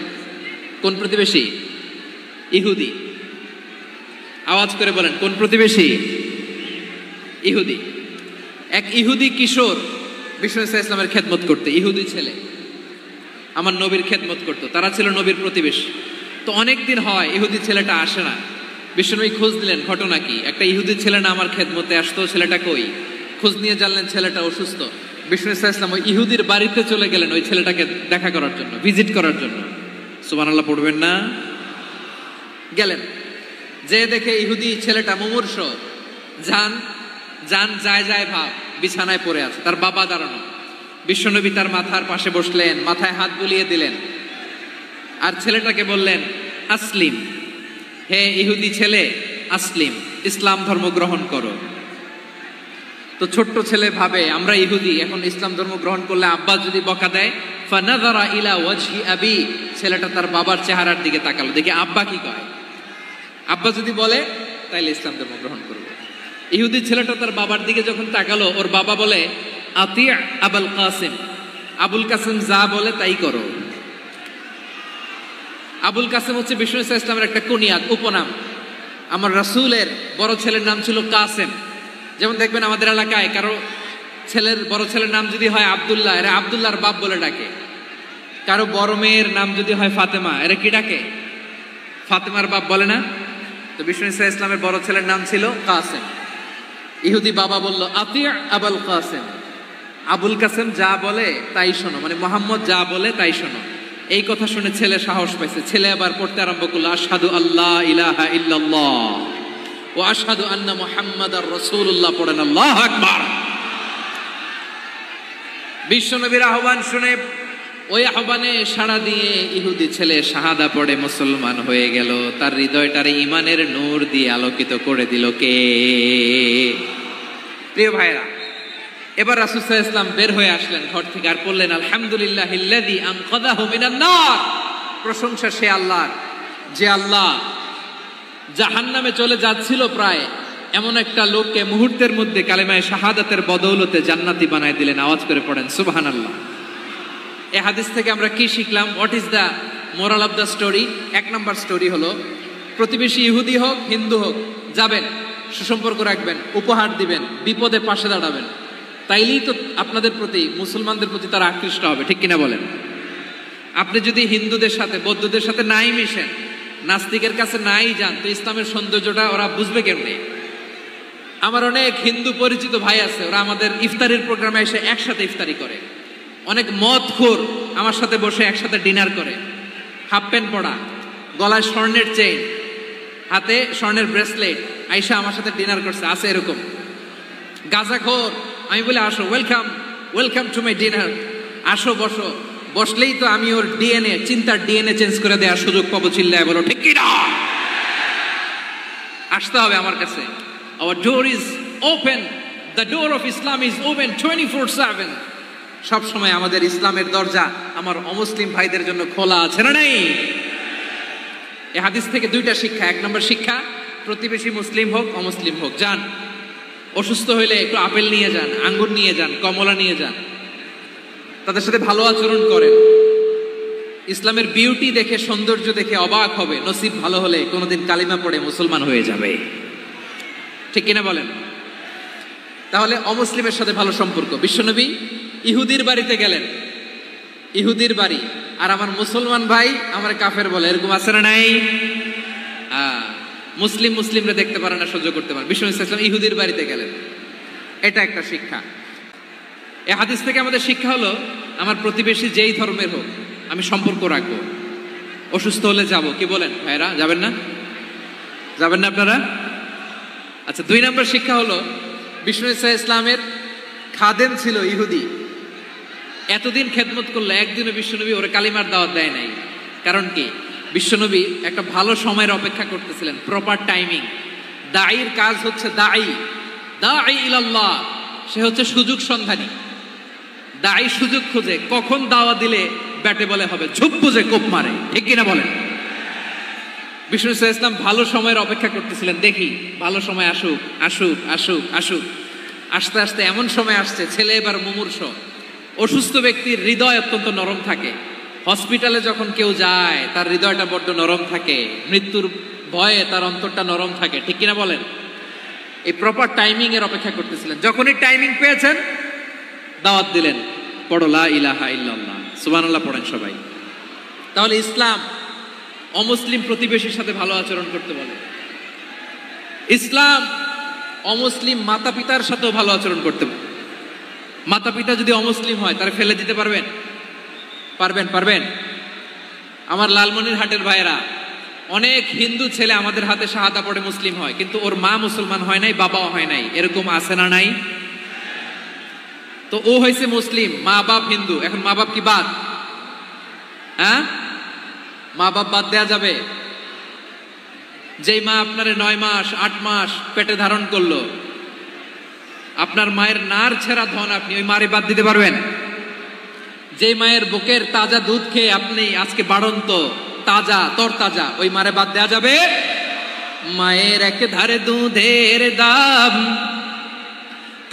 কোন প্রতিবেশী? ইহুদি। আওয়াজ করে বলেন, কোন প্রতিবেশী? ইহুদি। এক ইহুদি কিশোর বিষ্ণু ইসলামের খেদমত করতে, ইহুদি ছেলে আমার নবীর খেদমত করতো। তারা ছিল নবীর প্রতিবেশী। তো অনেকদিন হয় ইহুদি ছেলেটা আসে না। বিষ্ণুনবী খোঁজ দিলেন, ঘটনা কি? একটা ইহুদি ছেলে না আমার খেদমতে আসতো, ছেলেটা কই? খোঁজ নিয়ে জানলেন ছেলেটা অসুস্থ। বিষ্ণু ইসলাম ওই ইহুদির বাড়িতে চলে গেলেন ওই ছেলেটাকে দেখা করার জন্য, ভিজিট করার জন্য। সুবহানাল্লাহ পড়বেন না? গেলেন, যে দেখে ইহুদি ছেলেটা মুমূর্ষ, জান যায় যায় ভাব, বিছানায় পড়ে আছে, তার বাবা দাঁড়ানো। বিশ্বনবী তার মাথার পাশে বসলেন, মাথায় হাত বুলিয়ে দিলেন, আর ছেলেটাকে বললেন, আসলিম, হে ইহুদি ছেলে, আসলিম, ইসলাম ধর্ম গ্রহণ করো। তো ছোট্ট ছেলে ভাবে আমরা ইহুদি, এখন ইসলাম ধর্ম গ্রহণ করলে আব্বা যদি বকা দেয়। ফানাযারা ইলা ওয়াজহি আবি, ছেলেটা তার বাবার চেহারার দিকে তাকালো, দেখি আব্বা কি কয়। আব্বা যদি বলে তাইলে ইসলাম ধর্ম গ্রহণ করবে। ইহুদি ছেলেটা তার বাবার দিকে যখন তাকালো, ওর বাবা বলে, আতি আবুল কাসিম, আবুল কাসিম যা বলে তাই করো। আবুল কাসিম হচ্ছে বিষ্ণু ইসলামের একটা কুনিয়াত, উপনাম। আমার রাসূলের বড় ছেলের নাম ছিল কাসেম। যেমন দেখবেন আমাদের এলাকায় কারো ছেলের বড় ছেলের নাম যদি হয় আব্দুল্লাহ, এরা আব্দুল্লাহর বাপ বলে ডাকে। কারো বড় মেয়ের নাম যদি হয় ফাতেমা, এরা কি ডাকে? ফাতেমার বাপ বলে না? তো বিষ্ণু ইসলামের বড় ছেলের নাম ছিল কাসেম। ইহুদি বাবা বলল, আতি আবুল কাসেম, আবুল কাসেম যা বলে তাই শোনো, মানে মোহাম্মদ যা বলে তাই শোনো। এই কথা শুনে ছেলে সাহস পাইছে। ছেলে আবার পড়তে আরম্ভ করলো, আশহাদু আল্লাহ ইলাহা ইল্লাল্লাহ ওয়া আশহাদু আন্না মুহাম্মাদার রাসূলুল্লাহ। পড়েন আল্লাহু আকবার। বিশ্বনবীর আহ্বান শুনে ওই আহ্বানে সাড়া দিয়ে ইহুদি ছেলে শাহাদা পড়ে মুসলমান হয়ে গেল। তার হৃদয়টারে ঈমানের নূর দিয়ে আলোকিত করে দিল কে? প্রিয় ভাইরা, এবার রাসূল সাল্লাল্লাহু আলাইহি ওয়াসাল্লাম বের হয়ে আসলেন ঘর থেকে, আর বললেন, আলহামদুলিল্লাহিল্লাযী আনকাযাহু মিনান নার। প্রশংসা সে আল্লাহর, যে আল্লাহ জাহান্নামে চলে যাচ্ছিল প্রায়, এমন একটা লোককে মুহূর্তের মধ্যে কালেমায়ে শাহাদাতের বদৌলতে জান্নাতি বানায় দিলেন। আওয়াজ করে পড়েন সুবহানাল্লাহ। এই হাদিস থেকে আমরা কি শিখলাম? What is the moral of the story? এক নম্বর স্টোরি হলো, প্রতিবেশী ইহুদি হোক হিন্দু হোক, যাবেন, সুসম্পর্ক রাখবেন, উপহার দিবেন, বিপদে পাশে দাঁড়াবেন, তাইলেই তো আপনাদের প্রতি, মুসলমানদের প্রতি তারা আকৃষ্ট হবে, ঠিক কিনা বলেন? আপনি যদি হিন্দুদের সাথে বৌদ্ধদের সাথে নাই মিশেন, নাস্তিকের কাছে নাই যান, তো ইসলামের সৌন্দর্যটা ওরা বুঝবে কেমনে? আমার অনেক হিন্দু পরিচিত ভাই আছে, ওরা আমাদের ইফতারির প্রোগ্রামে এসে একসাথে ইফতারি করে। অনেক মদখোর আমার সাথে বসে একসাথে ডিনার করে, হাফ প্যান্ট পরা, গলায় স্বর্ণের চেইন, হাতে স্বর্ণের ব্রেসলেট, আইসা আমার সাথে ডিনার করছে, আছে এরকম। গাঁজাখোর, আমি বলে আসো, welcome welcome to my dinner, আসো বসো, বসলেই তো আমি ওর ডিএনএ, চিন্তার ডিএনএ চেঞ্জ করে দেওয়ার সুযোগ পাবো। চিল্লায় বলো ঠিক কিনা? আসতে হবে আমার কাছে। Our door is open, the door of Islam is open 24/7। সব সময় আমাদের ইসলামের দরজা আমার অমুসলিম ভাইদের জন্য খোলা আছে না নাই? এই হাদিস থেকে দুইটা শিক্ষা। এক নম্বর শিক্ষা, প্রতিবেশী মুসলিম হোক অমুসলিম হোক, যান, অসুস্থ হইলে একটু আপেল নিয়ে যান, আঙ্গুর নিয়ে যান, কমলা নিয়ে যান, তাদের সাথে ভালো আচরণ করেন। ইসলামের বিউটি দেখে, সৌন্দর্য দেখে অবাক হবে, নসিব ভালো হলে কোনোদিন কালিমা পড়ে মুসলমান হয়ে যাবে, ঠিক কিনা বলেন? তাহলে অমুসলিমের সাথে ভালো সম্পর্ক। বিশ্বনবী ইহুদির বাড়িতে গেলেন, ইহুদির বাড়ি, আর আমার মুসলমান ভাই আমার কাফের বলে, এরকম আছে না নাই? মুসলিম মুসলিমরা দেখতে পারে না, সহ্য করতে পারে। বিশ্বনবী সাল্লাল্লাহু আলাইহি ওয়াসাল্লাম ইহুদির বাড়িতে গেলেন, এটা একটা শিক্ষা। এই হাদিস থেকে আমাদের শিক্ষা হলো, আমার প্রতিবেশী যেই ধর্মের হোক আমি সম্পর্ক রাখবো। অসুস্থ হলে যাব, কি বলেন ভাইরা? যাবেন না? যাবেন না আপনারা? আচ্ছা, দুই নম্বর শিক্ষা হলো, বিষ্ণু ইসা ইসলামের খাদেম ছিল ইহুদি, এতদিন খেদমত করলো, একদিনও বিশ্বনবী ওরে কালিমার দাওয়াত দেয় নাই। কারণ কি? বিশ্বনবী একটা ভালো সময়ের অপেক্ষা করতেছিলেন, প্রপার টাইমিং। দাঈর কাজ হচ্ছে দাঈ ইলাল্লাহ, সে হচ্ছে সুযোগ সন্ধানী। দাঈ সুযোগ খোঁজে, কখন দাওয়া দিলে ব্যাটে বলে হবে, ঝুপ বুঝে কোপ মারে, ঠিক কিনা বলেন? বিষ্ণু ইসলাম ভালো সময়ের অপেক্ষা করতেছিলেন, দেখি ভালো সময় আসুক আসুক আসুক আসুক। আস্তে আস্তে এমন সময় আসছে, ছেলে এবার মুমূর্ষ, অসুস্থ ব্যক্তির হৃদয় অত্যন্ত নরম থাকে। হসপিটালে যখন কেউ যায় তার হৃদয়টা বড্ড নরম থাকে, মৃত্যুর ভয়ে তার অন্তরটা নরম থাকে, ঠিক কিনা বলেন? এই প্রপার টাইমিং এর অপেক্ষা করতেছিলেন। যখনই টাইমিং পেয়েছেন, দাওয়াত দিলেন, পড়ো লা ইলাহা ইল্লাল্লাহ, সুবহানাল্লাহ পড়েন সবাই। তাহলে ইসলাম অমুসলিম প্রতিবেশীর সাথে ভালো আচরণ করতে বলে। ইসলাম অমুসলিম মাতা পিতার সাথেও ভালো আচরণ করতে বলে। মাতা পিতা যদি অমুসলিম হয়, তারা ফেলে দিতে পারবেন? পারবেন? পারবেন? আমার লালমনিরহাটের ভাইয়েরা, অনেক হিন্দু ছেলে আমাদের হাতে শাহাদা পড়ে মুসলিম হয়, কিন্তু ওর মা মুসলমান হয় নাই, বাবাও হয় নাই, এরকম আছে না নাই? তো ও হয়েছে মুসলিম, মা বাপ হিন্দু, এখন মা বাপ কি বাদ? হ্যাঁ, মা বাপ বাদ দেয়া যাবে? যেই মা আপনারে 9 মাস 8 মাস পেটে ধারণ করলো, আপনার মায়ের নার ছেঁড়া ধন, আপনি ওই মারে বাদ দিতে পারবেন? যে মায়ের বুকের তাজা দুধ খেয়ে আপনি আজকে বাড়ন্ত তাজা তরতাজা, ওই মারে বাদ দেয়া যাবে? মায়ের এক ধারে দুধের দাম,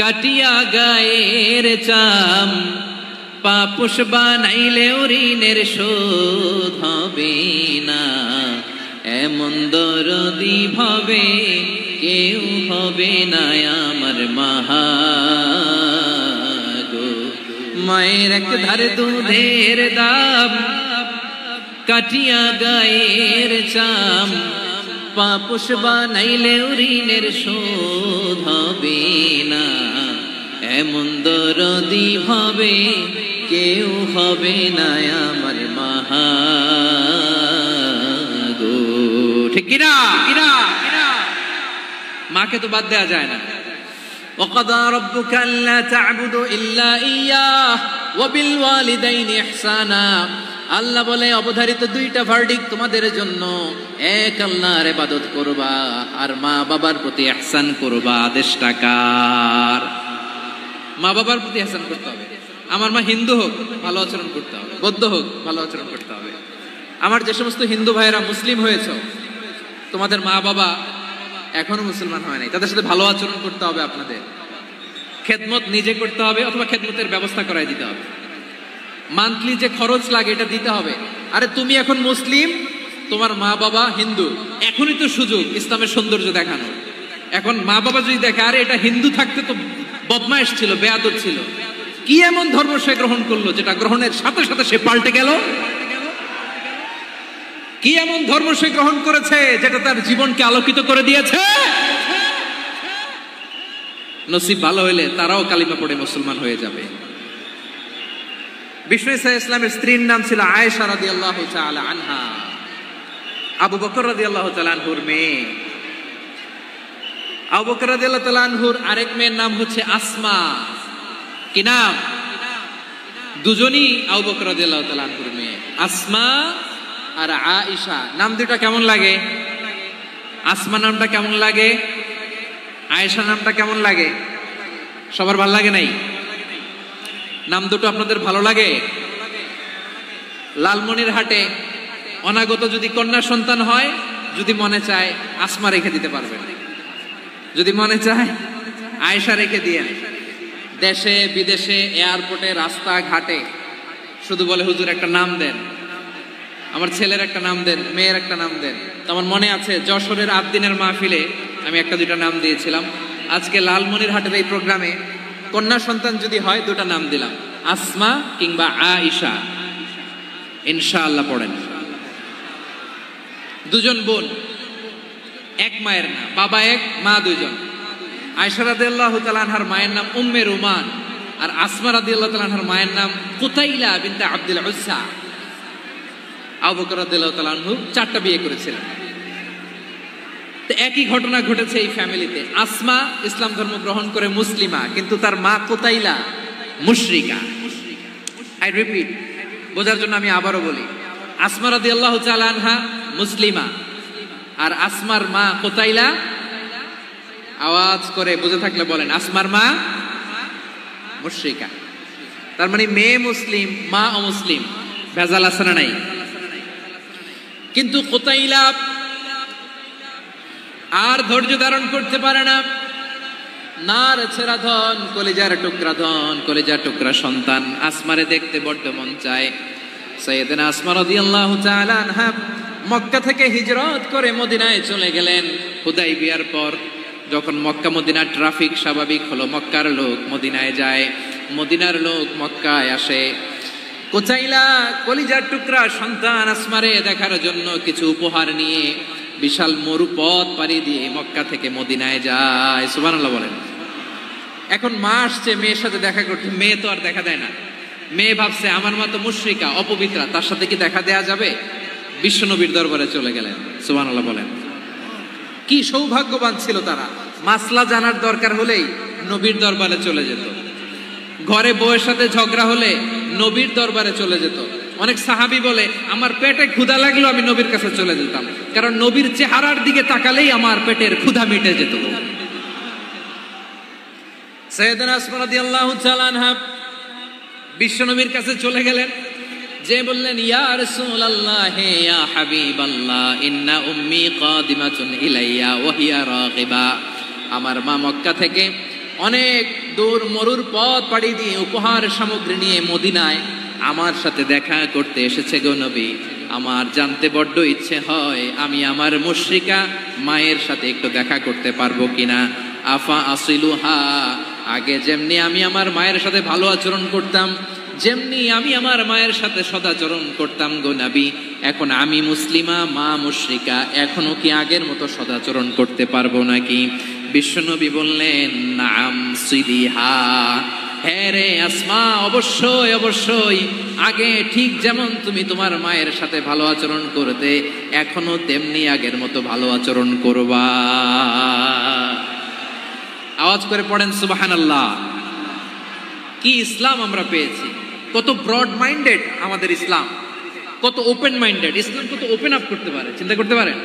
কাটিয়া গায়ের চাম, পাপুষ বানাইলেও ঋণের শোধ হবে না, এমন দরদি ভাবে কেউ হবে না আমার মাহা গো। মায়ের এক ধারে দুধের দাম, কাটিয়া গায়ের চাম, পাপুষ বানাইলেও ঋণের শোধ হবে না, এমন দরদি ভাবে কেউ হবে না আমার মাহা গো, ঠিক কিনা? মাকে তো বাদ দেওয়া যায় না। وَقَضَى رَبُّكَ أَلَّا تَعْبُدُوا إِلَّا إِيَّاهُ وَبِالْوَالِدَيْنِ إِحْسَانًا। আল্লাহ বলে, অবধারিত দুইটা ভার্ডিক্ট তোমাদের জন্য, এক আল্লাহর ইবাদত করবা আর মা বাবার প্রতি ইহসান করবা। আদেশটা কার? মা বাবার প্রতি ইহসান করতে হবে। আমার মা হিন্দু হোক, ভালো আচরণ করতে হবে, বৌদ্ধ হোক, ভালো আচরণ করতে হবে। আমার যে সমস্ত হিন্দু ভাইয়েরা মুসলিম হয়েছে, তোমাদের মা বাবা এখনো মুসলমান হয় নাই, তাদের সাথে ভালো আচরণ করতে হবে আপনাদের। খেদমত নিজে করতে হবে অথবা খেদমতের ব্যবস্থা করাই দিতে হবে। মান্থলি যে খরচ লাগে এটা দিতে হবে। আরে তুমি এখন মুসলিম, তোমার মা বাবা হিন্দু, এখনই তো সুযোগ ইসলামের সৌন্দর্য দেখানো। এখন মা বাবা যদি দেখে আরে এটা হিন্দু থাকতে তো বদমাইশ ছিল, বেয়াদব ছিল, কি এমন ধর্ম সে গ্রহণ করলো যেটা গ্রহণের সাথে সাথে সে পাল্টে গেল? কি এমন ধর্ম সে গ্রহণ করেছে যেটা তার জীবনকে আলোকিত করে দিয়েছে? নসিব ভালো হইলে তারাও কালিমা পড়ে মুসলমান হয়ে যাবে। বিষ্ণু ইসলামের স্ত্রীর নাম ছিল আয়েশা রাদিয়াল্লাহু তাআলা আনহা, আবু বকর রাদিয়াল্লাহু তাআলা আনহুর মেয়ে। আবু বকর রাদিয়াল্লাহু তাআলা আনহুর আরেক মেয়ের নাম হচ্ছে আসমা। কি নাম? দুজনই আবু বকর রাদিয়াল্লাহু তাআলা আনহুর মেয়ে, আসমা আর আয়েশা। নাম দুটো কেমন লাগে? আসমা নামটা কেমন লাগে? আয়েশা নামটা কেমন লাগে? সবার ভালো লাগে নাই? নাম দুটো আপনাদের ভালো লাগে? লালমনিরহাটে অনাগত যদি কন্যা সন্তান হয়, যদি মনে চায় আসমা রেখে দিতে পারবেন, যদি মনে চায় আয়েশা রেখে দিয়ে। দেশে বিদেশে এয়ারপোর্টে রাস্তা ঘাটে শুধু বলে হুজুর একটা নাম দেন, আমার ছেলের একটা নাম দেন, মেয়ের একটা নাম দেন। তো আমার মনে আছে যশোরের আবদিনের মাহফিলে আমি একটা দুইটা নাম দিয়েছিলাম। আজকে লালমনিরহাটের এই প্রোগ্রামে কন্যা সন্তান যদি হয় দুটা নাম দিলাম, আসমা কিংবা আয়েশা। ইনশাআল্লাহ পড়েন। দুজন বোন, এক মায়ের না, বাবা এক মা দুইজন। আয়েশা রাদিয়াল্লাহু তাআলা আনহার মায়ের নাম উম্মে রুমান, আর আসমা রাদিয়াল্লাহু তাআলা আনহার মায়ের নাম কুতাইলা বিনতে আব্দুল উজ্জা। আবু বকর রাদিয়াল্লাহু তাআলা আনহু 4টা বিয়ে করেছিলেন। তো একই ঘটনা ঘটেছে এই ফ্যামিলিতে। আসমা ইসলাম ধর্ম গ্রহণ করে মুসলিমা, কিন্তু তার মা কুতাইলা মুশরিকা। আই রিপিট, বোঝার জন্য আমি আবারও বলি, আসমা রাদিয়াল্লাহু তাআলা আনহা মুসলিমা, আর আসমার মা কুতাইলা, আওয়াজ করে বুঝে থাকলে বলেন, আসমার মা মুশরিকা। তার মানে মেয়ে মুসলিম, মা অমুসলিম। ভেজাল আছে না নাই? কিন্তু কুতাইলা আর ধৈর্য ধারণ করতে পারে না। নার ছেড়া ধন, কলিজার টুকরা ধন, কলিজার টুকরা সন্তান আসমারে দেখতে বড্ড মন চায়। সাইয়েদনা আসমা রাদিয়াল্লাহু তাআলা আনহা মক্কা থেকে হিজরত করে মদিনায় চলে গেলেন। হুদাইবিয়ার পর যখন মক্কা মদিনার ট্রাফিক স্বাভাবিক হলো, মক্কার লোক মদিনায় যায়, মদিনার লোক মক্কায় আসে। কুতাইলা কলিজার টুকরা সন্তান আসমারে দেখার জন্য কিছু উপহার নিয়ে বিশাল মরুপথ পাড়ি দিয়ে মক্কা থেকে মদিনায় যায়। সুবহানাল্লাহ বলেন। এখন মা আসছে মেয়ের সাথে দেখা করতে, মেয়ে তো আর দেখা দেয় না। মেয়ে ভাবছে আমার মা তো মুশরিকা, অপবিত্রা, তার সাথে কি দেখা দেয়া যাবে? বিশ্বনবীর দরবারে চলে গেলেন। সুবহানাল্লাহ বলেন। কি সৌভাগ্যবান ছিল তারা, মাসলা জানার দরকার হলেই নবীর দরবারে চলে যেত। ঘরে বউয়ের সাথে ঝগড়া হলে নবীর দরবারে চলে যেত। অনেক সাহাবী বলে আমার পেটে ক্ষুধা লাগলো আমি নবীর কাছে চলে যেতাম, কারণ নবীর চেহারার দিকে তাকালেই আমার পেটের ক্ষুধা মিটে যেত। সাইয়েদনা আসমা রাদিয়াল্লাহু তাআলা আনহা বিশ্বনবীর কাছে চলে গেলেন, যে বললেন ইয়া রাসূলুল্লাহ ইয়া হাবিবাল্লাহ ইন্না উম্মি কাদিমাতুন ইলাইয়া ওয়া হিয়া রাগিবা। আমার মা মক্কা থেকে অনেক দূর মরুর পথ পাড়ি দিয়ে উপহার সামগ্রী নিয়ে মদিনায় আমার সাথে দেখা করতে এসেছে গো নবী। আমার জানতে বড্ড ইচ্ছে হয় আমি আমার মুশরিকা মায়ের সাথে একটু দেখা করতে পারবো কিনা। আফা আসিলুহা, আগে যেমনি আমি আমার মায়ের সাথে ভালো আচরণ করতাম, যেমনি আমি আমার মায়ের সাথে সদাচরণ করতাম গো নবী, এখন আমি মুসলিমা মা মুশরিকা, এখনো কি আগের মতো সদাচরণ করতে পারবো নাকি? বিশ্বনবী বললেন নাম সিদিহা, হ্যাঁ রে আসমা, অবশ্যই অবশ্যই, আগে ঠিক যেমন তুমি তোমার মায়ের সাথে ভালো আচরণ করতে এখনো তেমনি আগের মতো ভালো আচরণ করবা। আওয়াজ করে পড়েন সুবহানাল্লাহ। কি ইসলাম আমরা পেয়েছি! কত ব্রড মাইন্ডেড আমাদের ইসলাম, কত ওপেন মাইন্ডেড ইসলাম, কত ওপেন আপ করতে পারে, চিন্তা করতে পারেন।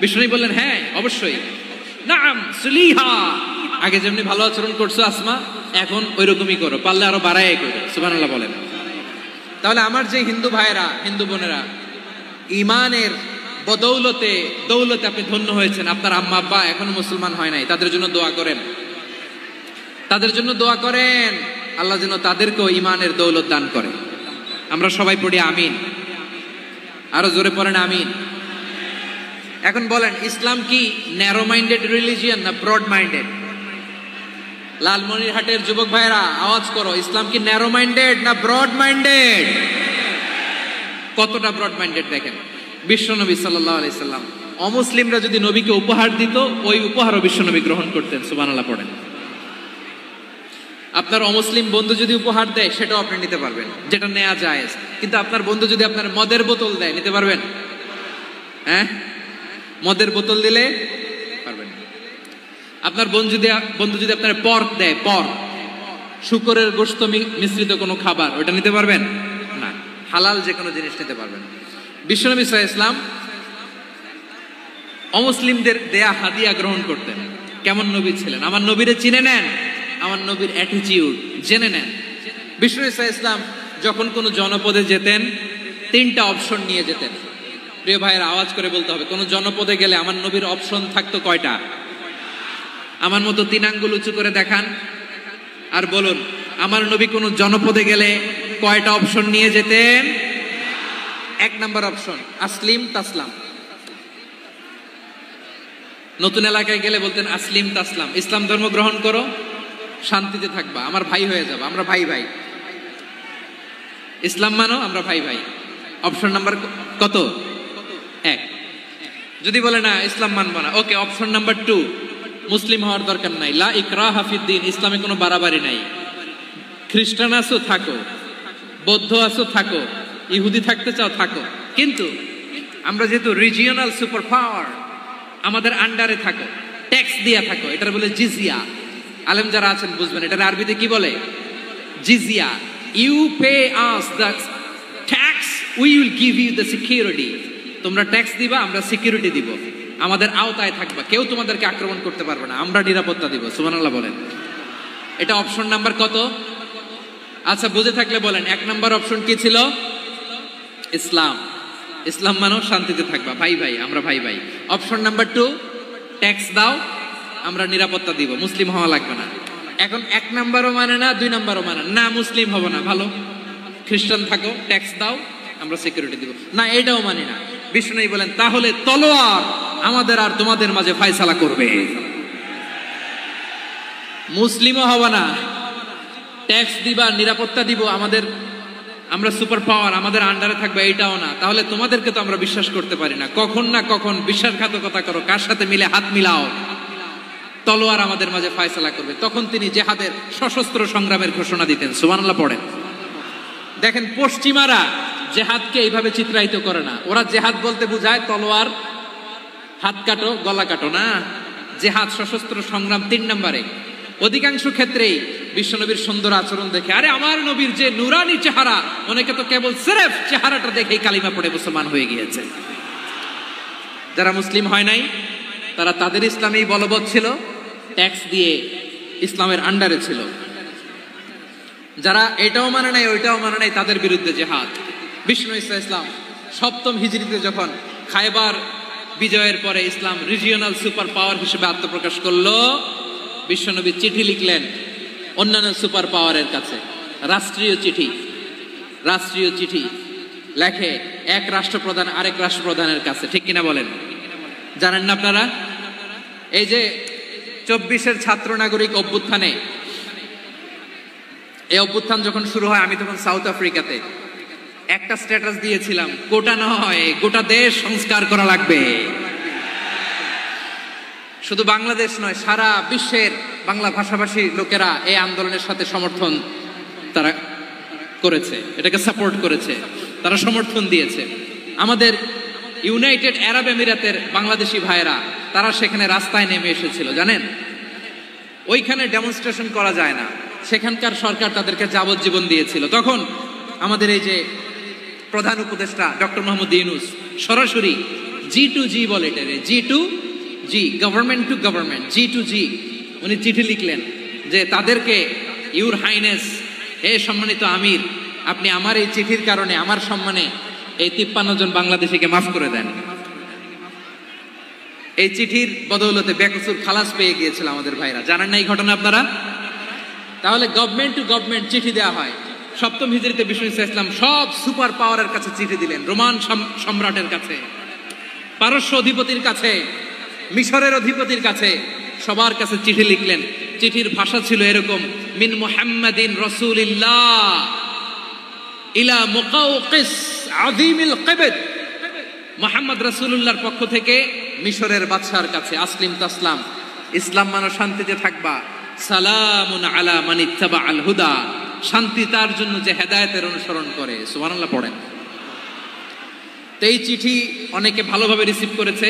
বিষ্ণু বললেন হ্যাঁ অবশ্যই, নাম সুলিহা, আগে যেমনি ভালো আচরণ করছো আসমা এখন ওইরকমই করো, পারলে আরো বাড়াই করো। সুবহানাল্লাহ বলেন। তাহলে আমার যে হিন্দু ভাইয়েরা, হিন্দু বোনেরা ইমানের বদৌলতে দৌলতে আপনি ধন্য হয়েছেন, আপনার আম্মা আব্বা এখনো মুসলমান হয় নাই, তাদের জন্য দোয়া করেন, তাদের জন্য দোয়া করেন, আল্লাহ যেন তাদেরকেও ইমানের দৌলত দান করে। আমরা সবাই পড়ি আমিন, আরো জোরে পড়েন আমিন। এখন বলেন, ইসলাম কি ন্যারো মাইন্ডেড রিলিজিয়ান না ব্রড মাইন্ডেড? লালমনিরহাটের যুবক ভাইরা আওয়াজ করো, ইসলাম কি ন্যারো মাইন্ডেড না ব্রড মাইন্ডেড? কতটা ব্রড মাইন্ডেড দেখেন, বিশ্বনবী সাল্লাল্লাহু আলাইহি সাল্লাম অমুসলিমরা যদি নবীকে উপহার দিত, ওই উপহারও বিশ্বনবী গ্রহণ করতেন। সুবহানাল্লাহ পড়েন। আপনার অমুসলিম বন্ধু যদি উপহার দেয়, সেটাও আপনি নিতে পারবেন, যেটা নেওয়া যায়। কিন্তু আপনার বন্ধু যদি আপনার মদের বোতল দেয়, নিতে পারবেন? হ্যাঁ, মদের বোতল দিলে পারবেন। আপনার বন্ধু যদি আপনার পর্ক দেয়, পর্ক শুকরের গোশত মিশ্রিত কোনো খাবার, ওটা নিতে পারবেন না। হালাল যে কোনো জিনিস নিতে পারবেন। বিশ্বনবী সাল্লাল্লাহু আলাইহি ওয়াসাল্লাম অমুসলিমদের দেয়া হাদিয়া গ্রহণ করতেন। কেমন নবী ছিলেন? আমার নবীরে চিনে নেন, আমার নবীর অ্যাটিটিউড জেনে নেন। বিশ্বনবী সাল্লাল্লাহু আলাইহি ওয়াসাল্লাম যখন কোনো জনপদে যেতেন, 3টা অপশন নিয়ে যেতেন। প্রিয় ভাইয়ের আওয়াজ করে বলতে হবে, কোন জনপদে গেলে আমার নবীর অপশন থাকতো কয়টা? আমার মতো 3 আঙ্গুল উঁচু করে দেখান আর বলুন, আমার নবী কোন জনপদে গেলে কয়টা অপশন নিয়ে যেতেন? 1 নাম্বার অপশন আসলিম তাসলাম। নতুন এলাকায় গেলে বলতেন আসলিম তাসলাম, ইসলাম ধর্ম গ্রহণ করো, শান্তিতে থাকবা, আমার ভাই হয়ে যাবে, আমরা ভাই ভাই। ইসলাম মানো, আমরা ভাই ভাই। অপশন নাম্বার কত? 1। যদি বলে না ইসলাম মানবো না, ওকে, অপশন নাম্বার 2, মুসলিম হওয়ার দরকার নাই, লা ইকরাহা ফিদ্দিন, ইসলামে কোনো বাড়াবাড়ি নাই। খ্রিস্টান আছো থাকো, বৌদ্ধ আছো থাকো, ইহুদি থাকতে চাও থাকো, কিন্তু আমরা যেহেতু রিজিওনাল সুপার পাওয়ার, আমাদের আন্ডারে থাকো, ট্যাক্স দিয়া থাকো, এটার বলে জিজিয়া। আলেম যারা আছেন বুঝবেন, এটার আরবিতে কি বলে? জিজিয়া। You pay us the tax, we will give you the security. তোমরা ট্যাক্স দিবা, আমরা সিকিউরিটি দিব, আমাদের আওতায় থাকবা, কেউ তোমাদেরকে আক্রমণ করতে পারবে না, আমরা নিরাপত্তা দিব। সুবহানাল্লাহ বলেন। এটা অপশন নাম্বার কত? আচ্ছা, বুঝে থাকলে বলেন, 1 নাম্বার অপশন কি ছিল? ইসলাম। ইসলাম মানো, শান্তিতে থাকবা, ভাই ভাই, আমরা ভাই ভাই। অপশন নাম্বার 2, ট্যাক্স দাও, আমরা নিরাপত্তা দিব, মুসলিম হওয়া লাগবে না। এখন 1 নাম্বারও মানে না, 2 নাম্বারও মানে না, মুসলিম হবো না, ভালো, খ্রিস্টান থাকো, ট্যাক্স দাও, আমরা সিকিউরিটি দিব না, এটাও মানি না। বিষ্ণু বলেন, তাহলে তলোয়ার আমাদের আর তোমাদের মাঝে ফয়সালা করবে। মুসলিমও হবা না, ট্যাক্স দিবা, নিরাপত্তা দিব, আমরা সুপার পাওয়ার, আমাদের আন্ডারে থাকবে, এইটাও না। তাহলে তোমাদেরকে তো আমরা বিশ্বাস করতে পারি না, কখন না কখন বিশ্বাসঘাতকতা করো, কার সাথে মিলে হাত মিলাও, তলোয়ার আমাদের মাঝে ফয়সালা করবে। তখন তিনি জিহাদের সশস্ত্র সংগ্রামের ঘোষণা দিতেন। সুবহানাল্লাহ পড়েন। দেখেন, পশ্চিমারা জেহাদকে এইভাবে চিত্রায়িত করে না। ওরা জেহাদ বলতে বুঝায় তলোয়ার, হাত কাটো, গলা কাটো না। জেহাদ সশস্ত্র সংগ্রাম 3 নম্বরে। অধিকাংশ ক্ষেত্রেই বিশ্বনবীর সুন্দর আচরণ দেখে, আরে আমার নবীর যে নুরানি চেহারা, অনেকে তো কেবল সিরেফ চেহারাটা দেখেই কালিমা পড়ে মুসলমান হয়ে গিয়েছে। যারা মুসলিম হয় নাই, তারা তাদের ইসলামেই বলবৎ ছিল, ট্যাক্স দিয়ে ইসলামের আন্ডারে ছিল। যারা এটাও মানে নাই, ওইটাও মানে নাই, তাদের বিরুদ্ধে জেহাদ। বিষ্ণু ইসলাম 7ম হিজরিতে যখন খায়বার বিজয়ের পরে ইসলাম রিজিওনাল সুপার পাওয়ার হিসেবে আত্মপ্রকাশ করলো, বিশ্বনবী চিঠি লিখলেন অন্যান্য সুপার পাওয়ারের কাছে, রাষ্ট্রীয় চিঠি লেখে এক রাষ্ট্রপ্রধান আরেক রাষ্ট্রপ্রধানের কাছে। ঠিক কিনা বলেন? জানেন না আপনারা? এই যে 24-এর ছাত্র নাগরিক অভ্যুত্থানে, এই অভ্যুত্থান যখন শুরু হয়, আমি তখন সাউথ আফ্রিকাতে একটা স্ট্যাটাস দিয়েছিলাম, গোটা নয় গোটা দেশ সংস্কার করা লাগবে। শুধু বাংলাদেশ নয়, সারা বিশ্বের বাংলা ভাষাভাষী লোকেরা এই আন্দোলনের সাথে সমর্থন তারা করেছে, এটাকে সাপোর্ট করেছে, তারা সমর্থন দিয়েছে। আমাদের ইউনাইটেড আরব আমিরাতের বাংলাদেশি ভাইয়েরা, তারা সেখানে রাস্তায় নেমে এসেছিল, জানেন? ওইখানে ডেমনস্ট্রেশন করা যায় না, সেখানকার সরকার তাদেরকে যাবজ্জীবন দিয়েছিল। তখন আমাদের এই যে প্রধান উপদেষ্টা ডক্টর মোহাম্মদ ইউনূস সরাসরি G2G বলে, এটারে G2G, government to government, G2G, উনি চিঠি লিখলেন যে তাদেরকে, ইউর হাইনেস, হে সম্মানিত আমির, আপনি আমার এই চিঠির কারণে আমার সম্মানে এই 53 জন বাংলাদেশিকে মাফ করে দেন। এই চিঠির বদৌলতে বেকসুর খালাস পেয়ে গিয়েছিল আমাদের ভাইরা। জানেন না এই ঘটনা আপনারা? তাহলে গভর্নমেন্ট টু গভর্নমেন্ট চিঠি দেওয়া হয়। সপ্তম হিজরিতে বিষ্ণু ইসলাম সব সুপার পাওয়ারের কাছে চিঠি দিলেন, রোমান সম্রাটের কাছে, পারস্য অধিপতির কাছে, মিশরের অধিপতির কাছে, সবার কাছে চিঠি লিখলেন। চিঠির ভাষা ছিল এরকম, মিন মুহাম্মাদিন রাসূলিল্লাহ ইলা মুকাওকিস আযীমিল কিবত, মুহাম্মদ রাসূলুল্লাহর পক্ষ থেকে মিশরের বাদশার কাছে, আসলিম তাসলাম, ইসলাম মানো শান্তিতে থাকবা, সালামুন আলা মান ইত্তাবা আল হুদা, শান্তি তার জন্য যে হেদায়েতের অনুসরণ করে। সুবহানাল্লাহ পড়েন। তো এই চিঠি অনেকে ভালোভাবে রিসিভ করেছে।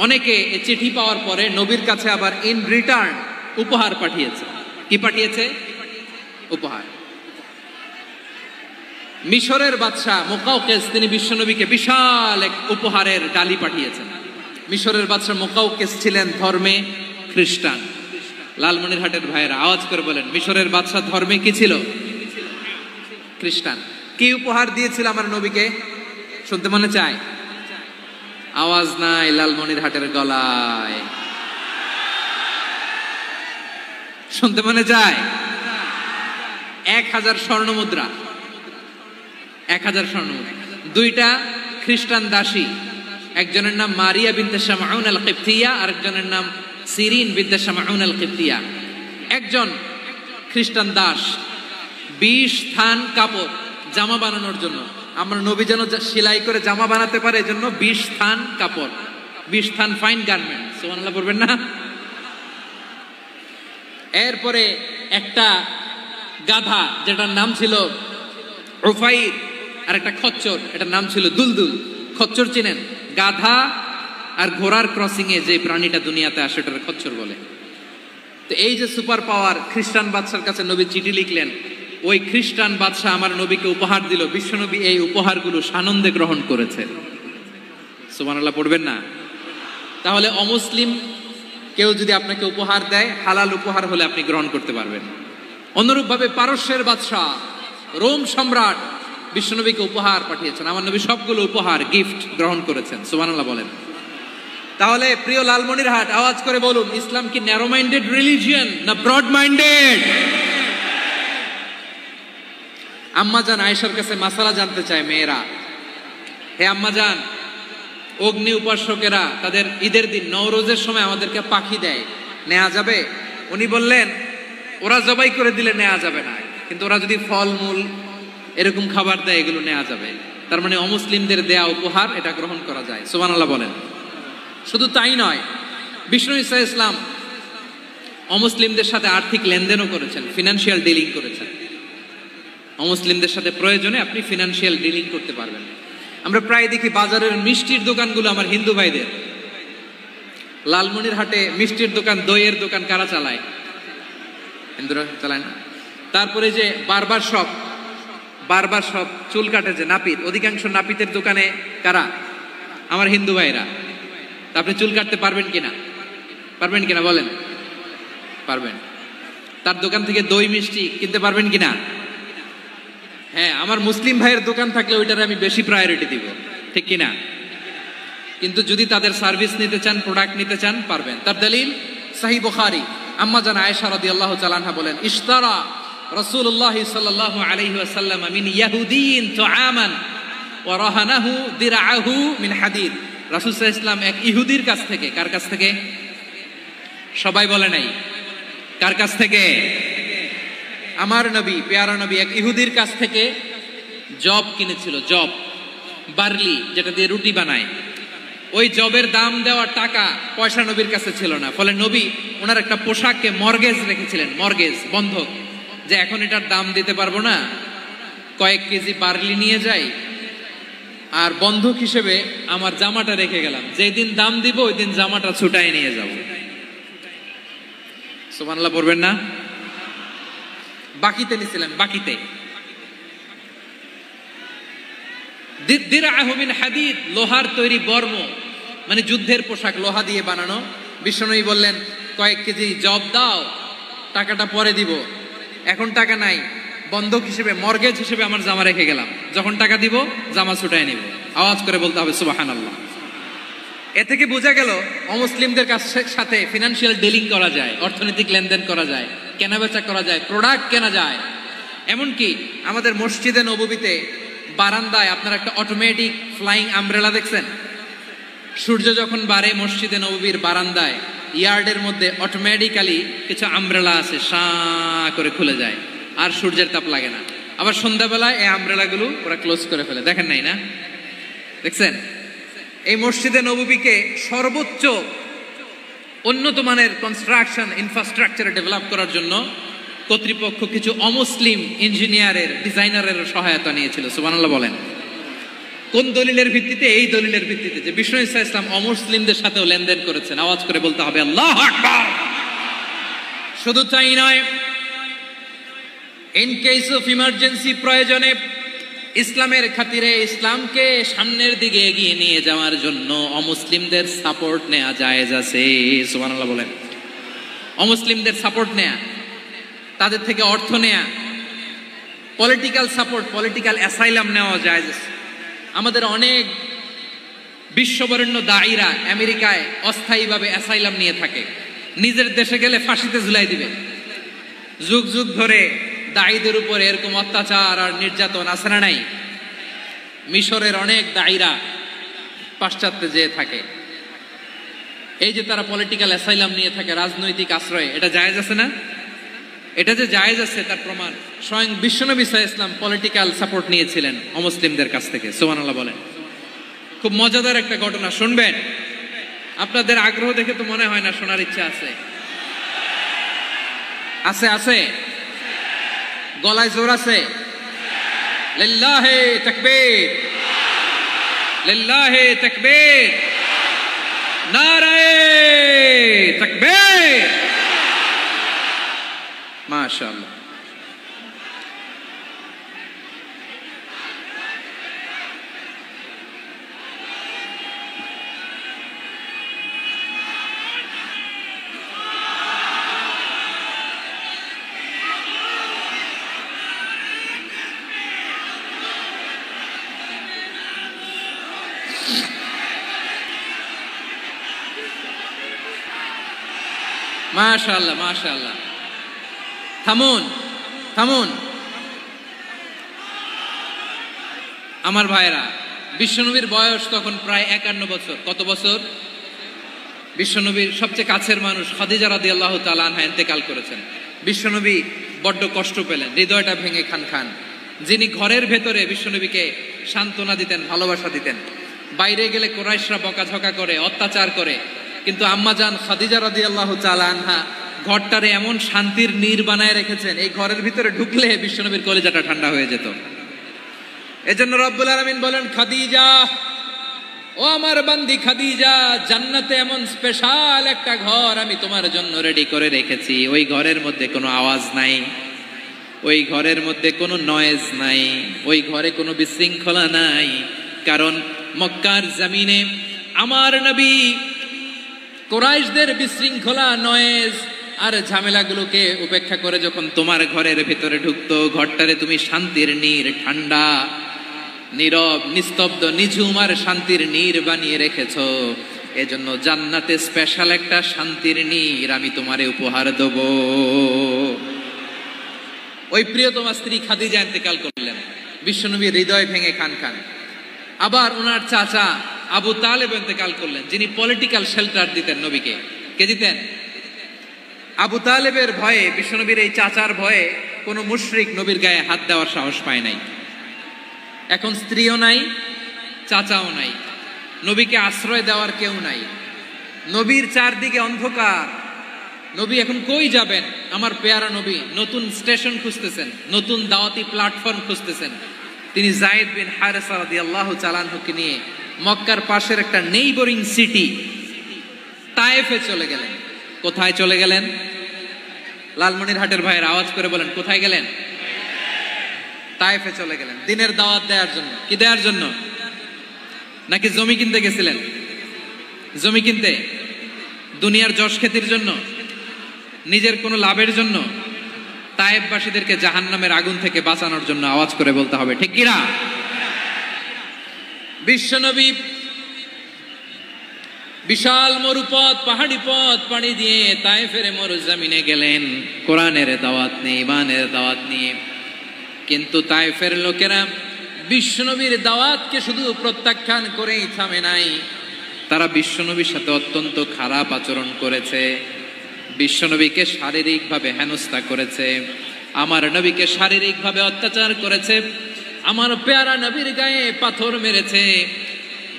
অনেকে এই চিঠি পাওয়ার পরে নবীর কাছে আবার ইন রিটার্ন উপহার পাঠিয়েছে। কি পাঠিয়েছে? উপহার। মিশরের বাদশা মুকাওকিস তিনি বিশ্বনবীকে বিশাল এক উপহারের ডালি পাঠিয়েছেন। মিশরের বাদশা মুকাওকিস ছিলেন ধর্মে খ্রিস্টান। লালমনিরহাটের ভাইয়েরা আওয়াজ করে বলেন, মিশরের বাদশা ধর্মে কি ছিল? খ্রিস্টান। কি উপহার দিয়েছিল আমার নবীকে? শুনতে মনে চায়? আওয়াজ নাই লালমনিরহাটের গলায়, শুনতে মনে চায়? 1000 স্বর্ণ মুদ্রা, 1000 স্বর্ণ মুদ্রা। 2টা খ্রিস্টান দাসী, একজনের নাম মারিয়া বিনতে শামউন আল কিবতিয়া, আরেকজনের নাম সিরিন বিনতে শামউন আল কিবতিয়া। একজন খ্রিস্টান দাস 20 থান কাপড় জামা বানানোর জন্য, আমরা নবী যেন সেলাই করে জামা বানাতে পারে এজন্য 20 থান কাপড়, 20 থান ফাইন গার্মেন্ট। সুবহানাল্লাহ বলবেন না? এরপরে একটা গাধা যেটার নাম ছিল উফাইর, আর একটা খচ্চর, এটার নাম ছিল দুলদুল। খচ্চর চিনেন? গাধা আর ঘোড়ার ক্রসিং এ যে প্রাণীটা দুনিয়াতে আসে ওটার খচ্চর বলে। তো এই যে সুপার পাওয়ার খ্রিস্টান বাদশার কাছে নবী চিঠি লিখলেন, ওই খ্রিস্টান বাদশা আমার নবীকে উপহার দিল। বিশ্বনবী এই উপহারগুলো সানন্দে গ্রহণ করেছে। সুবহানাল্লাহ পড়বেন না? তাহলে অমুসলিম কেউ যদি আপনাকে উপহার দেয়, হালাল উপহার হলে আপনি গ্রহণ করতে পারবেন। অনুরূপ ভাবে পারস্যের বাদশা, রোম সম্রাট বিশ্বনবীকে উপহার পাঠিয়েছেন। আমার নবী সবগুলো উপহার গিফট গ্রহণ করেছেন। সুবহানাল্লাহ বলেন। তাহলে প্রিয় লালমনিরহাট আওয়াজ করে বলুন, ইসলাম কি ন্যারো মাইন্ডেড রিলিজিয়ন না ব্রড মাইন্ডেড? আম্মাজান আয়েশার কাছে মাসালা জানতে চায় মেয়েরা, হে আম্মাজান, অগ্নি উপাসকেরা তাদের ঈদের দিন নওরোজের সময় আমাদেরকে পাখি দেয়, নেওয়া যাবে? উনি বললেন, ওরা জবাই করে দিলে নেওয়া যাবে না, কিন্তু ওরা যদি ফলমূল এরকম খাবার দেয় এগুলো নেওয়া যাবে। তার মানে অমুসলিমদের দেয়া উপহার এটা গ্রহণ করা যায়। সুবহানাল্লাহ বলেন। শুধু তাই নয়, বিষ্ণু ঈসা ইসলাম অমুসলিমদের সাথে আর্থিক লেনদেনও করেছেন, ফিনান্সিয়াল ডিলিং করেছেন। অমুসলিমদের সাথে প্রয়োজনে আপনি ফিনান্সিয়াল ডিলিং করতে পারবেন। আমরা প্রায় দেখি বাজারের মিষ্টির দোকানগুলো আমার হিন্দু ভাইদের। লালমনিরহাটে মিষ্টির দোকান, দইয়ের দোকান কারা চালায়? হিন্দুরা চালায় না। তারপরে যে বারবার শপ, চুল কাটে যে নাপিত, অধিকাংশ নাপিতের দোকানে কারা? আমার হিন্দু ভাইরা। আপনি চুল কাটতে পারবেন কিনা? পারবেন কিনা বলেন? পারবেন। তার দোকান থেকে দই মিষ্টি কিনতে পারবেন কিনা? হ্যাঁ, আমার মুসলিম ভাইয়ের দোকান থাকলে ওইটারে আমি বেশি প্রায়োরিটি দিব, ঠিক কিনা? কিন্তু যদি তাদের সার্ভিস নিতে চান, প্রোডাক্ট নিতে চান, পারবেন। তার দলিল সহিহ বুখারী, আম্মা জান আয়েশা রাদিয়াল্লাহু তাআলা আনহা বলেন, ইশতারা রাসূলুল্লাহ সাল্লাল্লাহু আলাইহি ওয়াসাল্লাম মিন ইয়াহুদিয়িন তুআমান ওয়া রাহানাহু দিরআহু মিন হাদিদ। রাসূল সাল্লাল্লাহু আলাইহি ওয়াসাল্লাম এক ইহুদির কাছ থেকে, কার কাছ থেকে? সবাই বলে নাই কার কাছ থেকে? আমার নবী, পেয়ারা নবী এক ইহুদির কাছ থেকে জব কিনেছিল। জব, বার্লি, যেটা দিয়ে রুটি বানায়। ওই জবের দাম দেওয়ার টাকা পয়সা নবীর কাছে ছিল না। ফলে নবী ওনার একটা পোশাককে মর্গেজ রেখেছিলেন, মর্গেজ, বন্ধক, যে এখন এটার দাম দিতে পারবো না, কয়েক কেজি বার্লি নিয়ে যাই আর বন্ধক হিসেবে আমার জামাটা রেখে গেলাম, যেদিন দাম দিব ওই দিন জামাটা ছুটাই নিয়ে যাব। সুবহানাল্লাহ পড়বেন না? বাকিতে নিছিলেন, বাকিতে। দিরআহু মিন হাদিদ, লোহার তৈরি বর্ম, মানে যুদ্ধের পোশাক, লোহা দিয়ে বানানো। বিশ্বনবী বললেন, কয়েক কেজি জব দাও, টাকাটা পরে দিব, এখন টাকা নাই, বন্ধক হিসেবে, মর্গেজ হিসেবে আমার জামা রেখে গেলাম, যখন টাকা দিব জামা ছুটায় নিব। আওয়াজ করে বলতে হবে সুবহানাল্লাহ। এ থেকে বোঝা গেল অমুসলিমদের সাথে ফিনান্সিয়াল ডিলিং করা যায়, অর্থনৈতিক লেনদেন করা যায়, কেনাবেচা করা যায়, প্রোডাক্ট কেনা যায়। এমনকি আমাদের মসজিদে নববীতে বারান্দায় আপনারা একটা অটোমেটিক ফ্লাইং আমব্রেলা দেখছেন? সূর্য যখন বাড়ে মসজিদে নববীর বারান্দায় ইয়ার্ডের মধ্যে অটোমেটিক্যালি কিছু আমব্রেলা আছে, শাঁ করে খুলে যায়, আর সূর্যের তাপ লাগে না। আবার সন্ধ্যাবেলায় এই আমব্রেলাগুলো ওরা ক্লোজ করে ফেলে, দেখেন নাই না? দেখছেন? এই মসজিদে নববীকে সর্বোচ্চ উন্নত মানের কনস্ট্রাকশন ইনফ্রাস্ট্রাকচার ডেভেলপ করার জন্য কর্তৃপক্ষ কিছু অমুসলিম ইঞ্জিনিয়ারের, ডিজাইনারের সহায়তা নিয়েছিল। সুবহানাল্লাহ বলেন। কোন দলিলের ভিত্তিতে? এই দলিলের ভিত্তিতে যে বিষ্ণু ঈসা ইসলাম অমুসলিমদের সাথেও লেনদেন করেছেন। আওয়াজ করে বলতে হবে আল্লাহু আকবার। শুধু তাই নয়, ইন কেস অফ ইমার্জেন্সি, প্রয়োজনে ইসলামের খাতিরে ইসলামকে সামনের দিকে এগিয়ে নিয়ে যাওয়ার জন্য অমুসলিমদের সাপোর্ট নেওয়া জায়েজ আছে। সুবহানাল্লাহ বলেন। অমুসলিমদের সাপোর্ট নেয়া, তাদের থেকে অর্থ নেয়া, পলিটিক্যাল সাপোর্ট, পলিটিক্যাল অ্যাসাইলাম নেওয়া জায়েজ আছে। আমাদের অনেক বিশ্ববরেণ্য দায়ীরা আমেরিকায় অস্থায়ীভাবে অ্যাসাইলাম নিয়ে থাকে, নিজের দেশে গেলে ফাঁসিতে ঝুলাই দিবে। যুগ যুগ ধরে দায়ীদের উপর এরকম অত্যাচার আর নির্যাতন আছে না নাই? মিশরের অনেক দায়ীরা পাশ্চাত্যে যেয়ে থাকে। এই যে তারা পলিটিক্যাল অ্যাসাইলাম নিয়ে থাকে, রাজনৈতিক আশ্রয়, এটা জায়েজ আছে না? এটা যে জায়েজ আছে তার প্রমাণ স্বয়ং বিশ্বনবী সাল্লাল্লাহু আলাইহি ওয়াসাল্লাম পলিটিক্যাল সাপোর্ট নিয়েছিলেন অমুসলিমদের কাছ থেকে। সুবহানাল্লাহ বলেন। খুব মজাদার একটা ঘটনা, শুনবেন? আপনাদের আগ্রহ দেখে তো মনে হয় না শোনার ইচ্ছা আছে। আছে আছে, গলায় জোর আছে। লিল্লাহে তাকবীর, লিল্লাহে তাকবীর, নারায়ে তাকবীর। মাশাআল্লাহ। মাশাআল্লাহ মাশাআল্লাহ। থামুন থামুন আমার ভাইরা। বিশ্বনবীর বয়স তখন প্রায় 51 বছর। কত বছর? বিশ্বনবীর সবচেয়ে কাছের মানুষ খাদিজা রাদিয়াল্লাহু তাআলা আনহা ইন্তেকাল করেছেন। বিশ্বনবী বড্ড কষ্ট পেলেন, হৃদয়টা ভেঙে খান খান। যিনি ঘরের ভেতরে বিশ্বনবীকে সান্ত্বনা দিতেন, ভালোবাসা দিতেন, বাইরে গেলে কুরাইশরা বকাঝকা করে, অত্যাচার করে, কিন্তু আম্মাজান খাদিজা রাদিয়াল্লাহু তাআলা আনহা ঘরটারে এমন শান্তির নীড় বানায় রেখেছেন, এই ঘরের ভিতরে ঢুকলে বিশ্বনবীর কলিজাটা ঠান্ডা হয়ে যেত। এজন্য রব্বুল আলামিন বলেন, খাদিজা, ও আমার বান্দি খাদিজা, জান্নাতে এমন স্পেশাল একটা ঘর আমি তোমার জন্য রেডি করে রেখেছি। ওই ঘরের মধ্যে কোনো আওয়াজ নাই, ওই ঘরের মধ্যে কোনো নয়েজ নাই, ওই ঘরে কোনো বিশৃঙ্খলা নাই। কারণ মক্কার জমিনে আমার নবী কুরাইশদের বিশৃঙ্খলা, নয়েজ আর ঝামেলাগুলোকে উপেক্ষা করে যখন তোমার ঘরের ভিতরে ঢুকতো, ঘরটারে তুমি শান্তির নীড়, ঠান্ডা, নীরব, নিস্তব্ধ, নিঝুম আর শান্তির নীড় বানিয়ে রেখেছো। এজন্য জান্নাতে স্পেশাল একটা শান্তির নীড় আমি তোমারে উপহার দেব। ওই প্রিয়তমা স্ত্রী খাদিজা ইন্তেকাল করলেন, বিশ্বনবীর হৃদয় ভেঙে খান খান। আবার ওনার চাচা আবু তালেব ইন্তেকাল করলেন, যিনি পলিটিক্যাল শেল্টার দিতেন নবীকে। কে দিতেন? আবু তালেবের ভয়ে, বিশ্বনবীর এই চাচার ভয়ে কোনো মুশরিক নবীর গায়ে হাত দেওয়ার সাহস পায় নাই। এখন স্ত্রীও নাই, চাচাও নাই, নবীকে আশ্রয় দেওয়ার কেউ নাই। নবীর চারদিকে অন্ধকার। নবী এখন কই যাবেন? আমার পেয়ারা নবী নতুন স্টেশন খুঁজতেছেন, নতুন দাওয়াতি প্ল্যাটফর্ম খুঁজতেছেন। তিনি যায়েদ বিন হারেসা রাদিয়াল্লাহু তাআলা আনহুকে নিয়ে মক্কার পাশের একটা নেইবরিং সিটি তায়েফে চলে গেলেন। কোথায় চলে গেলেন? লালমনিরহাটের ভাইয়ের আওয়াজ করে বলেন, কোথায় গেলেন? তায়েফে চলে গেলেন দিনের দাওয়াত দেওয়ার জন্য। কি দেওয়ার জন্য? নাকি জমি কিনতে গেছিলেন? জমি কিনতে, দুনিয়ার যশ খ্যাতির জন্য, নিজের কোনো লাভের জন্য? তায়েফবাসীদেরকে জাহান্নামের আগুন থেকে বাঁচানোর জন্য। আওয়াজ করে বলতে হবে ঠিক কিনা? বিশাল মরুপথ, পাহাড়ি পথ পাড়ি দিয়ে তায়েফের মরুজমিনে গেলেন কোরআনের দাওয়াত নিয়ে, ইমানের দাওয়াত নিয়ে। কিন্তু তায়েফের লোকেরা বিশ্বনবীর দাওয়াতকে শুধু প্রত্যাখ্যান করেই থামে নাই, তারা বিশ্বনবীর সাথে অত্যন্ত খারাপ আচরণ করেছে, বিশ্বনবীকে শারীরিকভাবে হেনস্থা করেছে, আমার নবীকে শারীরিকভাবে অত্যাচার করেছে, আমার পেয়ারা নবীর গায়ে পাথর মেরেছে,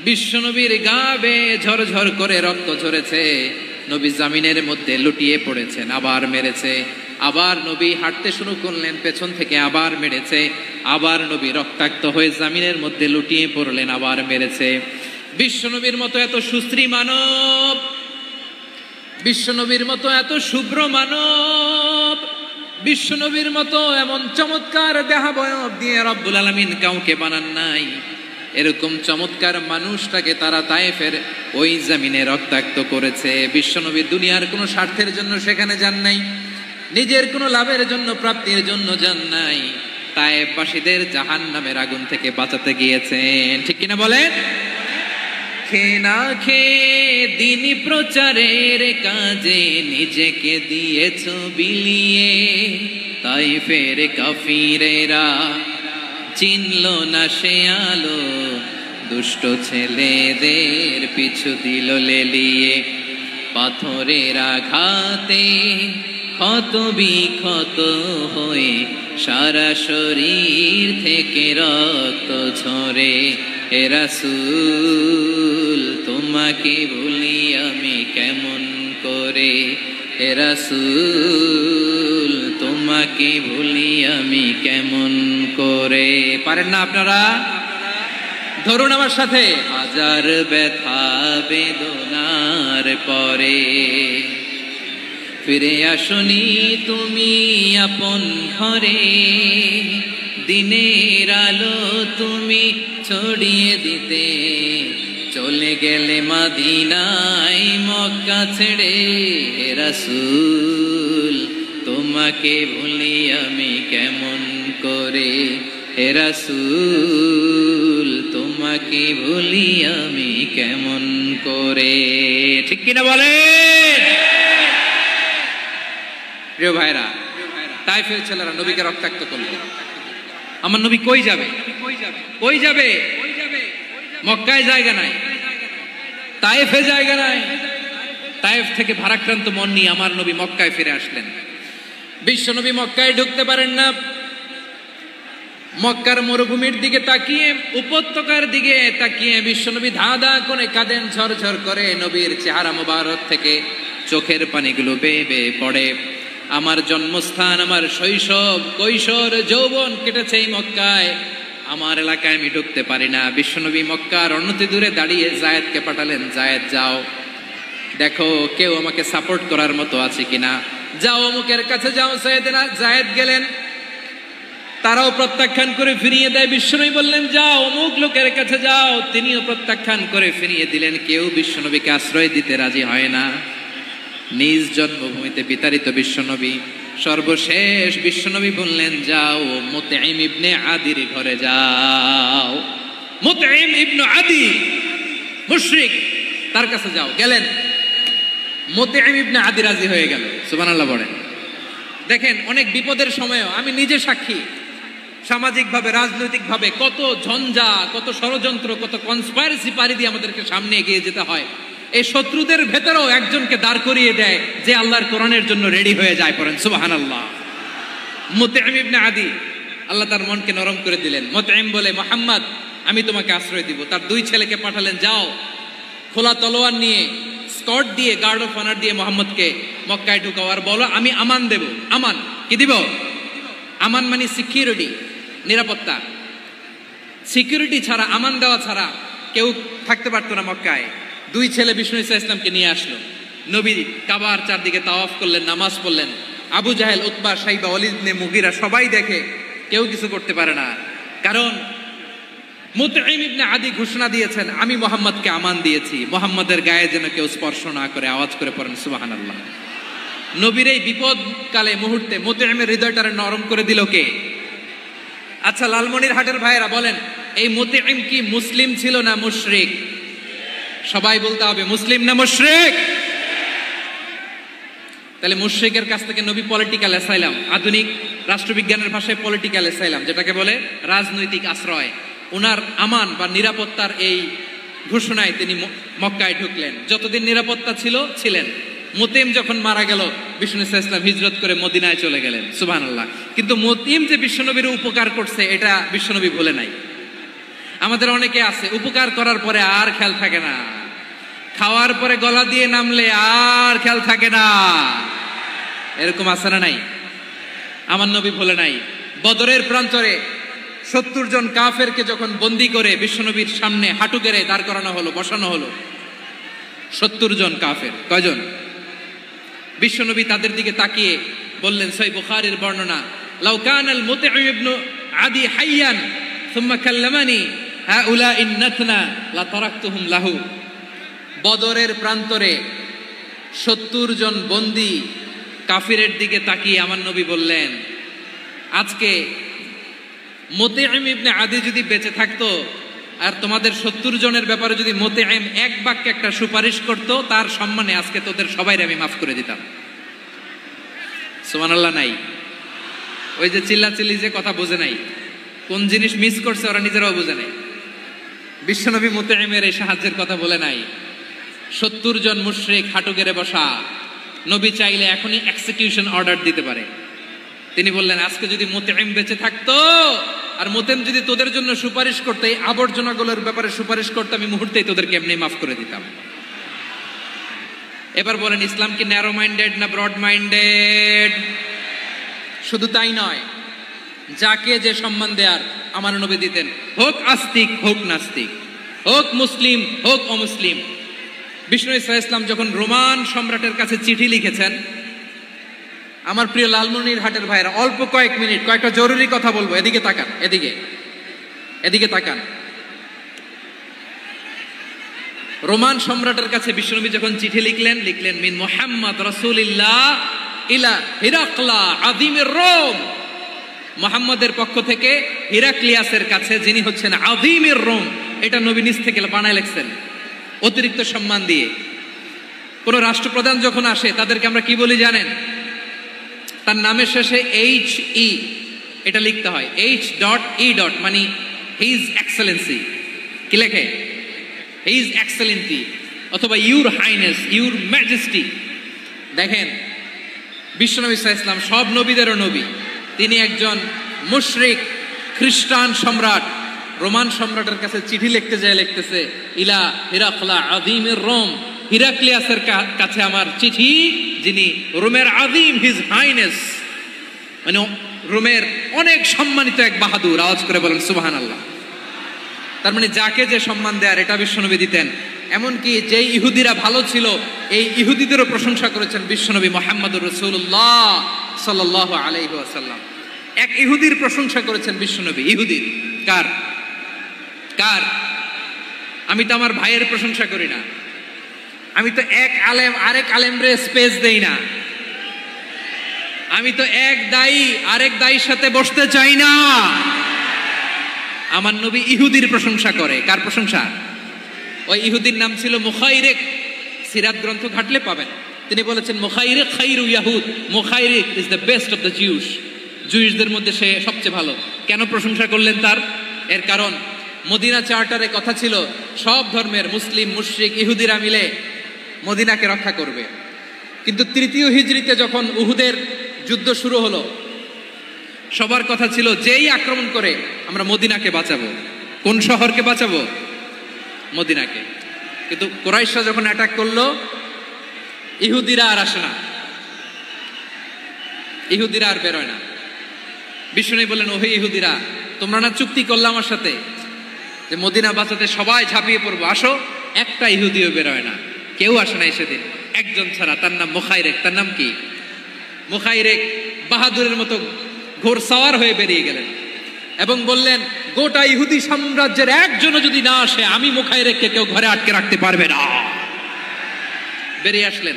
বিশ্বনবীর গা বেয়ে ঝরঝর করে রক্ত ঝরেছে, নবী জামিনের মধ্যে লুটিয়ে পড়েছেন, আবার মেরেছে, আবার নবী হাঁটতে শুরু করলেন, পেছন থেকে আবার মেরেছে, আবার নবী রক্তাক্ত হয়ে জামিনের মধ্যে লুটিয়ে পড়লেন, আবার মেরেছে। বিশ্বনবীর মতো এত সুশ্রী মানব, বিশ্বনবীর মতো এত শুভ্র মানব, বিশ্বনবীর মতো এমন চমৎকার দেহাবয়ব দিয়ে রব্বুল আলামিন কাউকে বানান নাই। এরকম চমৎকার মানুষটাকে তারা তায়েফের ওই জমিনে রক্তাক্ত করেছে। বিশ্বনবী দুনিয়ার কোনো স্বার্থের জন্য সেখানে যান নাই, নিজের কোনো লাভের জন্য, প্রাপ্তির জন্য যান নাই, তায়েফবাসীদের জাহান্নামের আগুন থেকে বাঁচাতে গিয়েছেন। ঠিক কিনা বলেন? খেয়ে না খেয়ে দিন প্রচারের কাজে নিজেকে দিয়েছ বিলিয়ে, তায়েফের কাফিরেরা চিনল না সে আলো, দুষ্ট ছেলেদের পিছু দিল লেলিয়ে, পাথরের আঘাতে ক্ষত বিক্ষত হয়ে সারা শরীর থেকে রক্ত ঝরে। হে রাসূল তোমাকে ভুলি আমি কেমন করে, হে রাসূল তোমাকে ভুলি আমি কেমন করে। পারেন না আপনারা? ধরুন আমার সাথে। হাজার ব্যথা বেদনার পরে ফিরে আসনি তুমি আপন ঘরে, দিনের আলো তুমি ছড়িয়ে দিতে চলে গেলে মদিনায় মক্কা ছেড়ে। হে রাসূল তোমাকে ভুলি আমি কেমন করে, হে রাসূল তোমাকে ভুলি আমি কেমন করে। ঠিক কিনা বলেন? প্রিয় ভাইরা, তায়েফের ছেলেরা নবীকে রক্তাক্ত করলো। আমার নবী কই যাবে? কই যাবে? মক্কায় জায়গা নাই, তায়েফে জায়গা নাই। তায়েফ থেকে ভারাক্রান্ত মন নিয়ে আমার নবী মক্কায় ফিরে আসলেন। বিশ্ব নবী মক্কায় ঢুকতে পারেন না। মক্কার মরুভূমির দিকে তাকিয়ে, উপত্যকার দিকে তাকিয়ে বিশ্বনবী ধা ধা করে কাঁদেন, ঝরঝর করে নবীর চেহারা মোবারক থেকে চোখের পানিগুলো বেয়ে বেয়ে পড়ে। আমার জন্মস্থান, আমার শৈশব, কৈশোর, যৌবন কেটেছে এই মক্কায়, আমার এলাকায় আমি ঢুকতে পারি না। বিশ্বনবী মক্কার অনতি দূরে দাঁড়িয়ে জায়েদকে পাঠালেন, জায়েদ যাও দেখো কেউ আমাকে সাপোর্ট করার মতো আছে কিনা, যাও অমুকের কাছে যাও। জায়েদ গেলেন, তারাও প্রত্যাখ্যান করে ফিরিয়ে দেয়। বিশ্বনবী বললেন যাও অমুক লোকের কাছে যাও, তিনিও প্রত্যাখ্যান করে ফিরিয়ে দিলেন। কেউ বিশ্বনবীকে আশ্রয় দিতে রাজি হয় না। নিজ জন্মভূমিতে বিতাড়িত বিশ্বনবী, সর্বশেষ বিশ্বনবী বললেন যাও মুতঈম ইবনে আদির ঘরে যাও। মুতঈম ইবনে আদি মুশরিক, তার কাছে যাও। গেলেন, মুতঈম ইবনে আদি রাজি হয়ে গেল। সুবহানাল্লাহ বলেন। দেখেন অনেক বিপদের সময়ও আমি নিজে সাক্ষী, সামাজিকভাবে রাজনৈতিকভাবে কত ঝঞ্ঝা, কত ষড়যন্ত্র, কত কনস্পাইরেসি পাড়ি দিয়ে আমাদেরকে সামনে এগিয়ে যেতে হয়। এই শত্রুদের ভেতরেও একজনকে দাঁড় করিয়ে দেয় যে আল্লাহর কোরআনের জন্য রেডি হয়ে যায়। পড়েন সুবহানাল্লাহ। মুতঈম ইবনে আদি, আল্লাহ তার মনকে নরম করে দিলেন। মুতঈম বলে মুহাম্মদ আমি তোমাকে আশ্রয় দিব। তার দুই ছেলেকে পাঠালেন, যাও খোলা তলোয়ার নিয়ে, স্কট দিয়ে, গার্ড অফ অনার দিয়ে মুহাম্মদকে মক্কায় ঢুকাও, আর বলো আমি আমান দেব। আমান কি দিব? আমান মানে সিকিউরিটি, নিরাপত্তা। সিকিউরিটি ছাড়া, আমান দেওয়া ছাড়া কেউ থাকতে পারতো না মক্কায়। দুই ছেলে বিষ্ণু ইসা ইসলামকে নিয়ে আসলো। নবী কাবার চারদিকে তাওয়াফ করলেন, নামাজ পড়লেন। আবু জাহেল, উতবা, সাইবা, ওয়ালিদ ইবনে মুগীরা সবাই দেখে, কেউ কিছু করতে পারে না। কারণ মুতঈম ইবনে আদি ঘোষণা দিয়েছেন আমি মুহাম্মদকে আমান দিয়েছি, মুহাম্মদের গায়ে যেন কেউ স্পর্শ না করে। আওয়াজ করে পড়েন সুবহানাল্লাহ। নবীর এই বিপদকালে মুহূর্তে মুতঈমের হৃদয়টারে নরম করে দিল কে? আচ্ছা লালমনির হাটের ভাইয়েরা বলেন, এই মুতঈম কি মুসলিম ছিল না মুশরিক? সবাই বলতে হবে মুসলিম না মুশরিক। তাহলে মুশরিকের কাছ থেকে নবী পলিটিক্যাল অ্যাসাইলাম, আধুনিক রাষ্ট্রবিজ্ঞানের ভাষায় পলিটিক্যাল অ্যাসাইলাম, যেটাকে বলে রাজনৈতিক আশ্রয়, ওনার আমান বা নিরাপত্তার এই ঘোষণায় তিনি মক্কায় ঢুকলেন। যতদিন নিরাপত্তা ছিলেন। মুতিম যখন মারা গেল, বিষ্ণু ইসলাম হিজরত করে মদিনায় চলে গেলেন, সুবহানাল্লাহ। কিন্তু মুতিম যে বিশ্বনবীর উপকার করছে এটা বিশ্বনবী ভুলে নাই। আমাদের অনেকে আছে উপকার করার পরে আর খেয়াল থাকে না, খাওয়ার পরে গলা দিয়ে নামলে আর খেয়াল থাকে না, এরকম আছে না নাই? আমার নবী ভুলে নাই। বদরের প্রান্তরে 70 জন কাফেরকে যখন বন্দী করে বিশ্বনবীর সামনে হাঁটু গেড়ে দাঁড় করানো হলো, বসানো হলো, 70 জন কাফের। কয়জন? বিশ্বনবী তাদের দিকে তাকিয়ে বললেন, সহিহ বুখারীর বর্ণনা, লাউ কানাল মুতঈম ইবনে আদি হাইয়ান সুম্মা কাল্লামানি হাউলা ইন্নাতনা লা তারাকতুহুম লাহু। বদরের প্রান্তরে 70 জন বন্দী কাফিরের দিকে তাকিয়ে আমার নবী বললেন, আজকে মুতঈম ইবনে আদি যদি বেঁচে থাকতো আর তোমাদের 70 জনের ব্যাপারে যদি মুতঈম এক বাক্যে একটা সুপারিশ করত, তার সম্মানে আজকে তোদের সবাইকে আমি মাফ করে দিতাম। সুবহানাল্লাহ নাই? ওই যে চিল্লাচিল্লি যে কথা বোঝে নাই, কোন জিনিস মিস করছে ওরা নিজেরাও বোঝে নাই। বিশ্বনবী মুতঈমের এই সাহায্যের কথা বলে নাই। 70 জন মুশরিক হাঁটু গেড়ে বসা, নবী চাইলে এখনই এক্সিকিউশন অর্ডার দিতে পারে। তিনি বললেন, আজকে যদি মুতঈম বেঁচে থাকতো আর মুতঈম যদি তোদের জন্য সুপারিশ করতে, এই আবর্জনাগুলোর ব্যাপারে সুপারিশ করতে, আমি মুহূর্তেই তোদেরকে এমনি মাফ করে দিতাম। এবার বলেন, ইসলাম কি ন্যারো মাইন্ডেড না ব্রড মাইন্ডেড? শুধু তাই নয়, যাকে যে সম্মান দেয়ার আমার নবী দিতেন, হোক আস্তিক হোক নাস্তিক, হোক মুসলিম হোক অমুসলিম। বিষ্ণু ইসলাম যখন রোমান সম্রাটের কাছে চিঠি লিখেছেন, আমার প্রিয় লালমনিরহাটের ভাইরা, অল্প কয়েক মিনিট কয়েকটা জরুরি কথা বলবো, এদিকে তাকান, এদিকে তাকান। রোমান সম্রাটের কাছে বিশ্বনবী যখন চিঠি লিখলেন মিন মুহাম্মদ রাসূলিল্লাহ ইলা হিরাকলা আযীমির রোম। মুহাম্মদের পক্ষ থেকে হিরাক্লিয়াসের কাছে, যিনি হচ্ছেন আযীমির রোম, এটা নবী নিজ থেকে বানায় লিখছেন অতিরিক্ত সম্মান দিয়ে। কোন রাষ্ট্রপ্রধান যখন আসে তাদেরকে আমরা কি বলি জানেন? তার নামের শেষে HE এটা লিখতে হয়, H.E. মানে হিজ এক্সেলেন্সি। কি লেখে? হিজ এক্সেলেন্সি অথবা ইউর হাইনেস, ইউর ম্যাজেস্টি। দেখেন, বিশ্বনবী সাল্লাল্লাহু আলাইহি ওয়াসাল্লাম সব নবীদেরও নবী। তিনি একজন মুশরিক খ্রিস্টান সম্রাট, রোমান সম্রাটের কাছে চিঠি লিখতে যায়, লিখতেছে ইলা হিরাকলা আযীমির রোম, হিরাক্লিয়াসের কাছে আমার চিঠি, যিনি রোমের আযীম, হিজ হাইনেস, মানে রোমের অনেক সম্মানিত এক বাহাদুর। আওয়াজ করে বলেন সুবহানাল্লাহ। তার মানে যাকে যে সম্মান দেয়ার এটা বিশ্বনবী দিতেন। এমনকি যে ইহুদিরা ভালো ছিল, এই ইহুদিদেরও প্রশংসা করেছেন বিশ্বনবী মুহাম্মদুর রাসূলুল্লাহ সাল্লাল্লাহু আলাইহি ওয়াসাল্লাম। এক ইহুদির প্রশংসা করেছেন বিশ্বনবী। ইহুদির কার? আমি তো আমার ভাইয়ের প্রশংসা করি না, আমি তো এক আলেম আরেক আলেমরে স্পেস দেই না, আমি তো এক দায়ী আরেক দায়ীর সাথে বসতে চাই না। আমার নবী ইহুদির প্রশংসা করে। কার প্রশংসা? ওই ইহুদির নাম ছিল মুখাইরিক। সিরাত গ্রন্থ ঘাটলে পাবেন। তিনি বলেছেন মুখাইরিক খাইরু ইয়াহুদ, Mukhayriq is the best of the Jews. জুইশদের মধ্যে সে সবচেয়ে ভালো। কেন প্রশংসা করলেন তার? এর কারণ মদিনা চার্টারে কথা ছিল সব ধর্মের মুসলিম, মুশরিক, ইহুদিরা মিলে মদিনাকে রক্ষা করবে। কিন্তু 3য় হিজরিতে যখন উহুদের যুদ্ধ শুরু হলো, সবার কথা ছিল যেই আক্রমণ করে আমরা মদিনাকে বাঁচাবো। কোন শহরকে বাঁচাবো? মদিনাকে। কিন্তু কুরাইশরা যখন অ্যাটাক করলো, ইহুদিরা আর আসে না, ইহুদিরা আর বেরোয় না। বিষ্ণু বললেন, ওহে ইহুদিরা, তোমরা না চুক্তি করলে আমার সাথে যে মদিনা বাঁচাতে সবাই ঝাঁপিয়ে পড়বো, আসো। একটা ইহুদিও বেরোয় না, কেউ আসে নাই সেদিন, একজন ছাড়া। তার নাম মুখাইরেক। তার নাম কি? মুখাইরেক বাহাদুরের মতো ঘোড়সাওয়ার হয়ে বেরিয়ে গেলেন এবং বললেন, গোটা ইহুদি সাম্রাজ্যের একজনও যদি না আসে, আমি মুখাইরেককে কেউ ঘরে আটকে রাখতে পারবে না। বেরিয়ে আসলেন,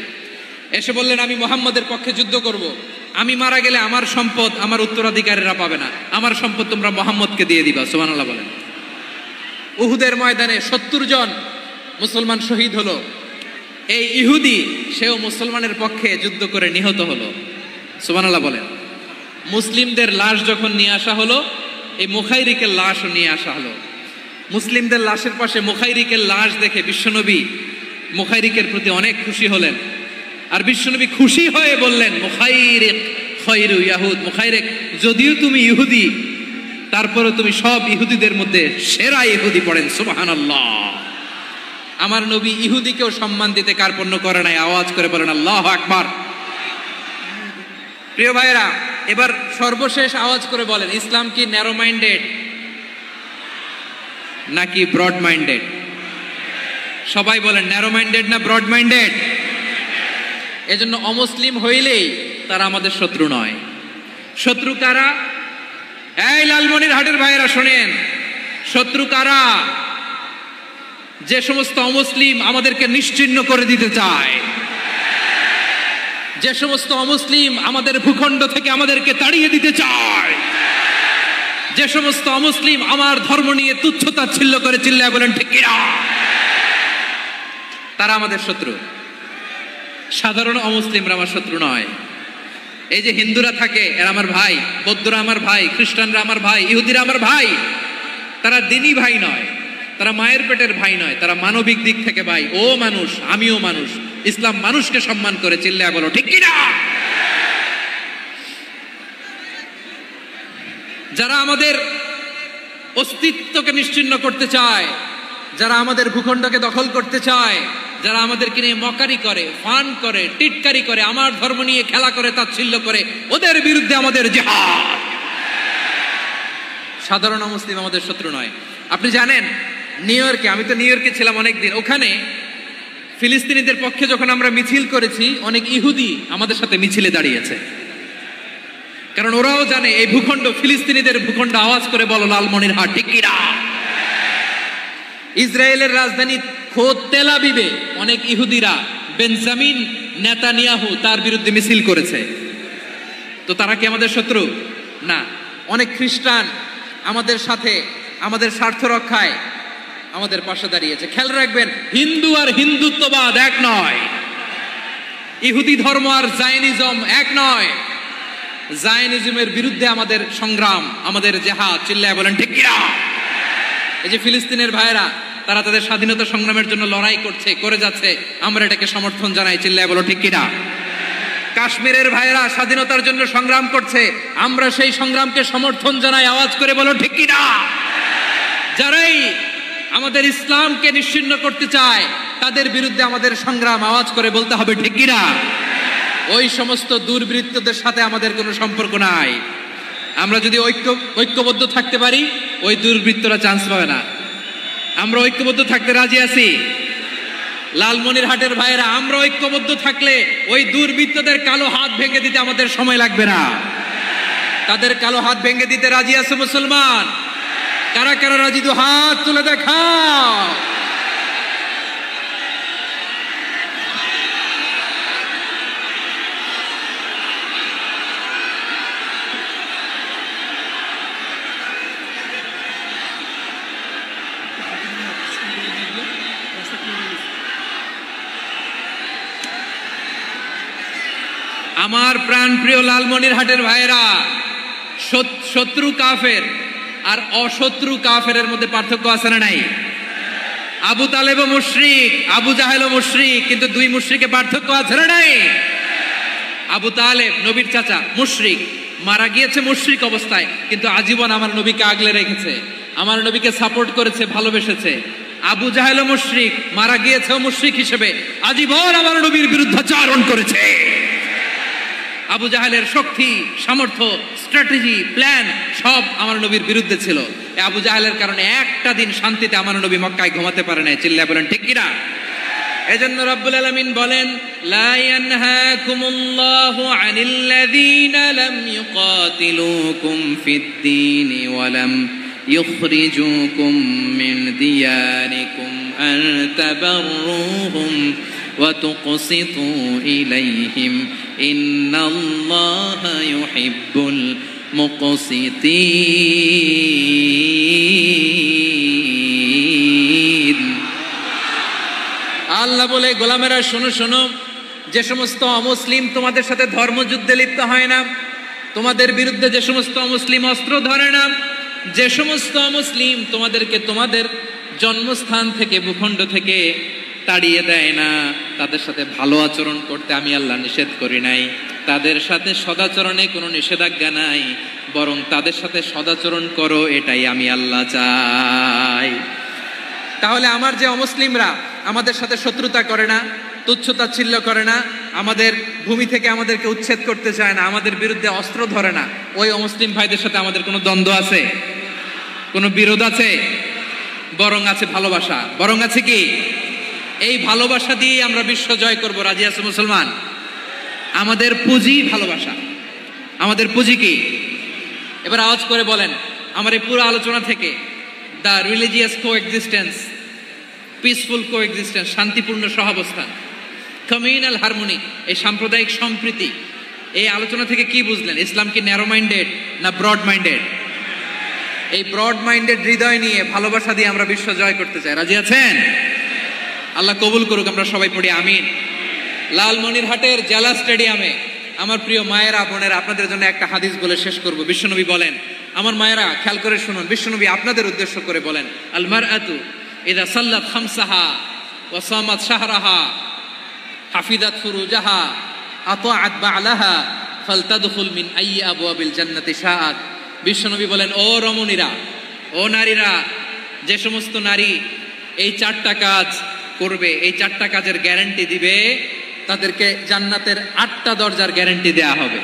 এসে বললেন, আমি মুহাম্মদের পক্ষে যুদ্ধ করব। আমি মারা গেলে আমার সম্পদ আমার উত্তরাধিকারীরা পাবে না, আমার সম্পদ তোমরা মুহাম্মদকে দিয়ে দিবা। সুবহানাল্লাহ বলেন। উহুদের ময়দানে 70 জন মুসলমান শহীদ হলো, এই ইহুদি সেও মুসলমানের পক্ষে যুদ্ধ করে নিহত হলো। সুবহানাল্লাহ বলেন। মুসলিমদের লাশ যখন নিয়ে আসা হলো, এই মুখাইরিকের লাশও নিয়ে আসা হলো। মুসলিমদের লাশের পাশে মুখাইরিকের লাশ দেখে বিশ্বনবী মুখাইরিকের প্রতি অনেক খুশি হলেন। আর বিশ্বনবী খুশি হয়ে বললেন, মুখাইরিক খায়রু ইয়াহুদ, মুখাইরিক যদিও তুমি ইহুদি, তারপরে তুমি সব ইহুদিদের মধ্যে সেরা ইহুদি। পড়েন সুবহানাল্লাহ। আমার নবী ইহুদিকেও সম্মান দিতে কার্পণ্য করে নাই। আওয়াজ করে বলেন আল্লাহু আকবার। প্রিয় ভাইরা, এবার সর্বশেষ আওয়াজ করে বলেন, ইসলাম কি ন্যারো মাইন্ডেড নাকি ব্রড মাইন্ডেড? সবাই বলেন ন্যারো মাইন্ডেড না ব্রড মাইন্ডেড? এজন্য অমুসলিম হইলেই তারা আমাদের শত্রু নয়। শত্রু কারা? এই লালমনিরহাটের ভাইয়েরা শোনেন, শত্রু কারা? যে সমস্ত অমুসলিম আমাদেরকে নিশ্চিহ্ন করে দিতে চায়, যে সমস্ত অমুসলিম আমাদের ভূখণ্ড থেকে আমাদেরকে তাড়িয়ে দিতে চায়, যে সমস্ত অমুসলিম আমার ধর্ম নিয়ে তুচ্ছতাচ্ছিল্য করে চিল্লায় বলেন ঠিক কিনা, তারা আমাদের শত্রু। সাধারণ অমুসলিমরা আমার শত্রু নয়। এই যে হিন্দুরা থাকে এরা আমার ভাই, বৌদ্ধরা আমার ভাই, খ্রিস্টানরা আমার ভাই, ইহুদিরা আমার ভাই। তারা দিনই ভাই নয়, তারা মায়ের পেটের ভাই নয়, তারা মানবিক দিক থেকে ভাই। ও মানুষ, আমিও মানুষ। ইসলাম মানুষকে সম্মান করে, চিল্লায় বলো ঠিক কিনা। যারা আমাদের অস্তিত্বকে নিশ্চিহ্ন করতে চায়, যারা আমাদের ভূখণ্ডকে দখল করতে চায়, যারা আমাদেরকে নিয়ে মকারি করে, ফান করে, টিটকারি করে, আমার ধর্ম নিয়ে খেলা করে, তাচ্ছিল্য করে, ওদের বিরুদ্ধে আমাদের জিহাদ। সাধারণ মুসলিম আমাদের শত্রু নয়। আপনি জানেন নিউ ইয়র্কে, আমি তো নিউ ইয়র্কে ছিলাম অনেকদিন, ওখানে ফিলিস্তিনিদের পক্ষে যখন আমরা মিছিল করেছি, অনেক ইহুদি আমাদের সাথে মিছিলে দাঁড়িয়েছে। কারণ ওরাও জানে এই ভূখণ্ড ফিলিস্তিনিদের ভূখণ্ড। আওয়াজ করে বলো লালমনিরহাট ঠিক কিনা। ইসরায়েলের রাজধানী খোদ তেল আবিবে অনেক ইহুদিরা বেঞ্জামিন নেতানিয়াহু তার বিরুদ্ধে মিছিল করেছে। তো তারা কি আমাদের শত্রু? না। অনেক খ্রিস্টান আমাদের সাথে আমাদের স্বার্থ রক্ষায় আমাদের পাশে দাঁড়িয়েছে। খেয়াল রাখবেন, হিন্দু আর হিন্দুত্ববাদ এক নয়, ইহুদি ধর্ম আর জায়নিজম এক নয়। জায়নিজমের বিরুদ্ধে আমাদের সংগ্রাম, আমাদের জিহাদ, চিল্লায় বলেন ঠিক কিনা। এই যে ফিলিস্তিনের ভাইয়েরা, তারা তাদের স্বাধীনতা সংগ্রামের জন্য লড়াই করছে, করে যাচ্ছে, আমরা এটাকে সমর্থন জানাই, চিল্লায় বলো ঠিক কিনা। কাশ্মীরের ভাইয়েরা স্বাধীনতার জন্য সংগ্রাম করছে, আমরা সেই সংগ্রামকে সমর্থন জানাই, আওয়াজ করে বলো ঠিক কিনা। যারাই আমাদের ইসলামকে নিশ্চিহ্ন করতে চায় তাদের বিরুদ্ধে আমাদের সংগ্রাম, আওয়াজ করে বলতে হবে ঠিক কিনা। ওই সমস্ত দুর্বৃত্তদের সাথে আমাদের কোনো সম্পর্ক নাই। আমরা যদি ঐক্যবদ্ধ থাকতে পারি, ওই দুর্বৃত্তরা চান্স পাবে না। আমরা ঐক্যবদ্ধ থাকতে রাজি আছি। লালমনিরহাটের ভাইয়েরা, আমরা ঐক্যবদ্ধ থাকলে ওই দুর্বৃত্তদের কালো হাত ভেঙে দিতে আমাদের সময় লাগবে না। তাদের কালো হাত ভেঙে দিতে রাজি আছে মুসলমান? কারা কারা রাজি? দু হাত তুলে দেখাও। আমার প্রাণ প্রিয় লালমনিরহাটের ভাইয়েরা, শত্রু কাফের আর অশত্রু কাফেরের মধ্যে পার্থক্য আছে না নাই? আবু তালেবও মুশরিক, আবু জাহেলও মুশরিক, কিন্তু দুই মুশরিকে পার্থক্য আছে না নাই? আবু তালেব নবীর চাচা, মুশরিক, মারা গিয়েছে মুশরিক অবস্থায়, কিন্তু আজীবন আমার নবীকে আগলে রেখেছে, আমার নবীকে সাপোর্ট করেছে, ভালোবেসেছে। আবু জাহেলও মুশরিক, মারা গিয়েছেও মুশরিক হিসেবে, আজীবন আমার নবীর বিরুদ্ধাচরণ করেছে। আবু জাহেলের শক্তি, সামর্থ্য, স্ট্র্যাটেজি, প্ল্যান সব আমার নবীর বিরুদ্ধে ছিল। আবু জাহেলের কারণে একটা দিন শান্তিতে আমার নবী মক্কায় ঘুমাতে পারে নাই, চিল্লায় বলেন ঠিক কিনা। এজন্য রব্বুল আলামিন বলেন, লা ইয়ানহাকুমুল্লাহু আনিল্লাযীনা লাম ইউকাতিলুকুম ফিদ-দীনি ওয়া লাম ইখরিজুকুম মিন দিয়ারিকুম আন তাবাররুহুম ওয়া তুকসিতু ইলাইহিম ইন্নাল্লাহা ইউহিব্বুল মুকসিতিন। আল্লাহ বলে, গোলামেরা শোনো শোনো, যে সমস্ত অমুসলিম তোমাদের সাথে ধর্মযুদ্ধে লিপ্ত হয় না, তোমাদের বিরুদ্ধে যে সমস্ত অমুসলিম অস্ত্র ধরে না, যে সমস্ত অমুসলিম তোমাদেরকে তোমাদের জন্মস্থান থেকে, ভূখণ্ড থেকে তাড়িয়ে দেয় না, তাদের সাথে ভালো আচরণ করতে আমি আল্লাহ নিষেধ করি নাই। তাদের সাথে সদাচরণে কোনো নিষেধাজ্ঞা নাই, বরং তাদের সাথে সদাচরণ করো, এটাই আমি আল্লাহ চাই। তাহলে আমার যে অমুসলিমরা আমাদের সাথে শত্রুতা করে না, তুচ্ছতাচ্ছিল্য করে না, আমাদের ভূমি থেকে আমাদেরকে উচ্ছেদ করতে চায় না, আমাদের বিরুদ্ধে অস্ত্র ধরে না, ওই অমুসলিম ভাইদের সাথে আমাদের কোনো দ্বন্দ্ব আছে? কোনো বিরোধ আছে? বরং আছে ভালোবাসা। বরং আছে কি? এই ভালোবাসা দিয়ে আমরা বিশ্ব জয় করব। রাজি আছে মুসলমান? আমাদের পুঁজি ভালোবাসা। আমাদের পুঁজি কি? এবার আওয়াজ করে বলেন, আমার এই পুরো আলোচনা থেকে the religious coexistence, peaceful coexistence, শান্তিপূর্ণ সহাবস্থান, কমিউনাল হারমোনি, এই সাম্প্রদায়িক সম্প্রীতি, এই আলোচনা থেকে কি বুঝলেন? ইসলাম কি ন্যারো মাইন্ডেড না ব্রড মাইন্ডেড? এই ব্রড মাইন্ডেড হৃদয় নিয়ে, ভালোবাসা দিয়ে আমরা বিশ্ব জয় করতে চাই। রাজি আছেন? আল্লাহ কবুল করুক। আমরা সবাই পড়ি আমিন। লালমনিরহাটের জেলা স্টেডিয়ামে আমার প্রিয় মায়েরা, বোনেরা, আপনাদের জন্য একটা হাদিস বলে শেষ করব। বিশ্বনবী বলেন, আমার মায়েরা খেয়াল করে শুনুন, বিশ্বনবী আপনাদের উদ্দেশ্য করে বলেন, আল মারআতু ইযা সাল্লাত খামসাহা ওয়া সামাত শাহরাহা হাফিজাত ফুরুজাহা আতাআত বা'লাহা ফালতাদখুল মিন আইয়ি আবওয়াবিল জান্নাতি শাআত। বিশ্বনবী বলেন, ও রমণীরা, ও নারীরা, যে সমস্ত নারী এই 4টা কাজ করবে, এই 4টা কাজের গ্যারান্টি দিবে, তাদেরকে জান্নাতের 8টা দরজার গ্যারান্টি দেয়া হবে।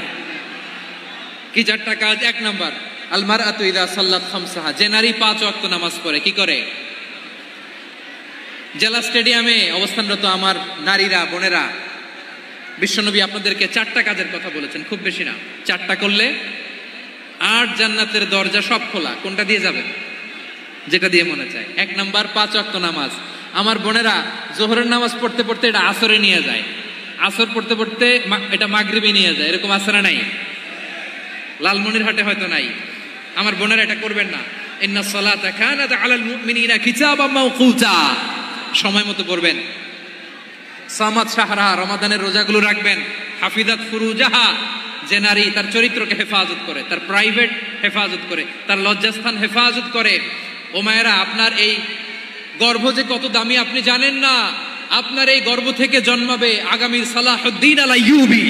কি 4টা কাজ? 1 নাম্বার, আল মারআতু ইযা সাল্লাত খামসাহা, যে নারী 5 ওয়াক্ত নামাজ পড়ে। কি করে? জেলা স্টেডিয়ামে অবস্থানরত আমার নারীরা, বোনেরা, বিশ্বনবী আপনাদেরকে 4টা কাজের কথা বলেছেন, খুব বেশি না। 4টা করলে 8 জান্নাতের দরজা সব খোলা। কোনটা দিয়ে যাবেন? যেটা দিয়ে মনে চায়। 1 নাম্বার 5 ওয়াক্ত নামাজ। আমার বোনেরা জোহরের নামাজ পড়তে পড়তে এটা আসরে নিয়ে যায়, আসর পড়তে পড়তে এটা মাগরিবে নিয়ে যায়। এরকম আসরে নাই? লালমনিরহাটে হয়তো নাই। আমার বোনেরা এটা করবেন না। ইন্নাস সালাতা কানাত আলাল মুমিনিনা কিতাবাম মাওকুতা, সময় মতো পড়বেন। সামাত শাহরাহা, রমাদানের রোজাগুলো রাখবেন। হাফিজাত ফুরুজাহা, যে নারী তার চরিত্রকে হেফাজত করে, তার প্রাইভেট হেফাজত করে, তার লজ্জাস্থান হেফাজত করে। ও মায়েরা, আপনার এই গর্ভ যে কত দামি আপনি জানেন না। আপনার এই গর্ভ থেকে জন্মাবে আগামীর সালাহুদ্দিন আল আইয়ুবী।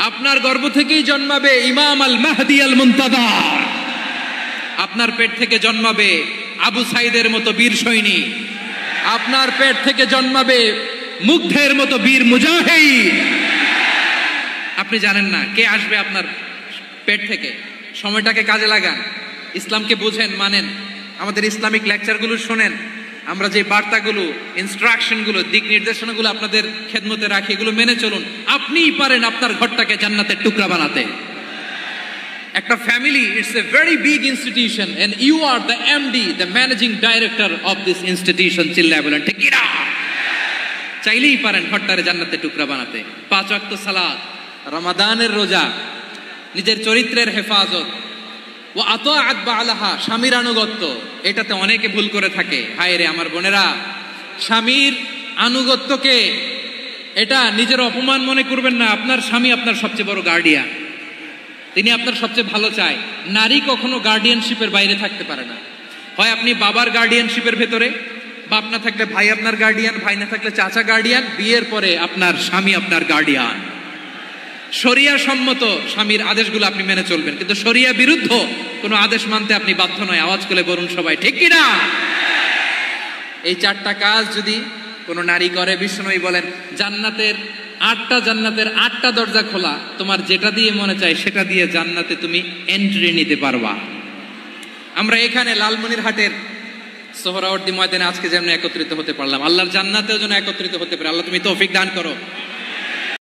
আপনার গর্ভ থেকেই জন্মাবে ইমাম আল মাহদি আল মুনতাযার। আপনার পেট থেকে জন্মাবে আবু সাইদের মতো বীর সৈনিক। আপনার পেট থেকে জন্মাবে মুগ্ধের মতো বীর মুজাহিদ। আপনি জানেন না কে আসবে আপনার পেট থেকে। সময়টাকে কাজে লাগান, ইসলামকে বুঝেন, মানেন, আমাদের ইসলামিক লেকচারগুলো শোনেন। আমরা যে বার্তাগুলো, ইনস্ট্রাকশনগুলো, দিক নির্দেশনাগুলো আপনাদের খেদমতে রাখি, এগুলো মেনে চলুন। আপনিই পারেন আপনার ঘরটাকে জান্নাতের টুকরা বানাতে। একটা family, it's a very big institution and you are the MD, the managing director of this institution. চিল্লায় বলেন ঠিক কি না? চাইলেই পারেন ঘরটারে জান্নাতের টুকরা বানাতে। 5 ওয়াক্ত সালাত, রমাদানের রোজা, নিজের চরিত্রের হেফাজত, ও আতাআত বা'লাহা, স্বামীর আনুগত্য। এটাতে অনেকে ভুল করে থাকে। হায় রে আমার বোনেরা, স্বামীর আনুগত্যকে এটা নিজের অপমান মনে করবেন না। আপনার স্বামী আপনার সবচেয়ে বড় গার্ডিয়ান, তিনি আপনার সবচেয়ে ভালো চায়। নারী কখনো গার্ডিয়ানশিপের বাইরে থাকতে পারে না। হয় আপনি বাবার গার্ডিয়ানশিপের ভেতরে, বাপ না থাকলে ভাই আপনার গার্ডিয়ান, ভাই না থাকলে চাচা গার্ডিয়ান, বিয়ের পরে আপনার স্বামী আপনার গার্ডিয়ান। শরিয়া সম্মত স্বামীর আদেশগুলো আপনি মেনে চলবেন, কিন্তু শরিয়া বিরুদ্ধ কোনো আদেশ মানতে আপনি বাধ্য নয়। আওয়াজ করে বলুন সবাই ঠিক কি না? এই 4টা কাজ যদি কোনো নারী করে, বিশ্বনবী বলেন জান্নাতের 8টা দরজা খোলা। তোমার যেটা দিয়ে মনে চায় সেটা দিয়ে জান্নাতে তুমি এন্ট্রি নিতে পারবা। আমরা এখানে লালমনিরহাটের সোহরাওয়ার্দী ময়দানে আজকে যেমন একত্রিত হতে পারলাম, আল্লাহর জান্নাতেও যেন একত্রিত হতে পারে। আল্লাহ তুমি তৌফিক দান করো।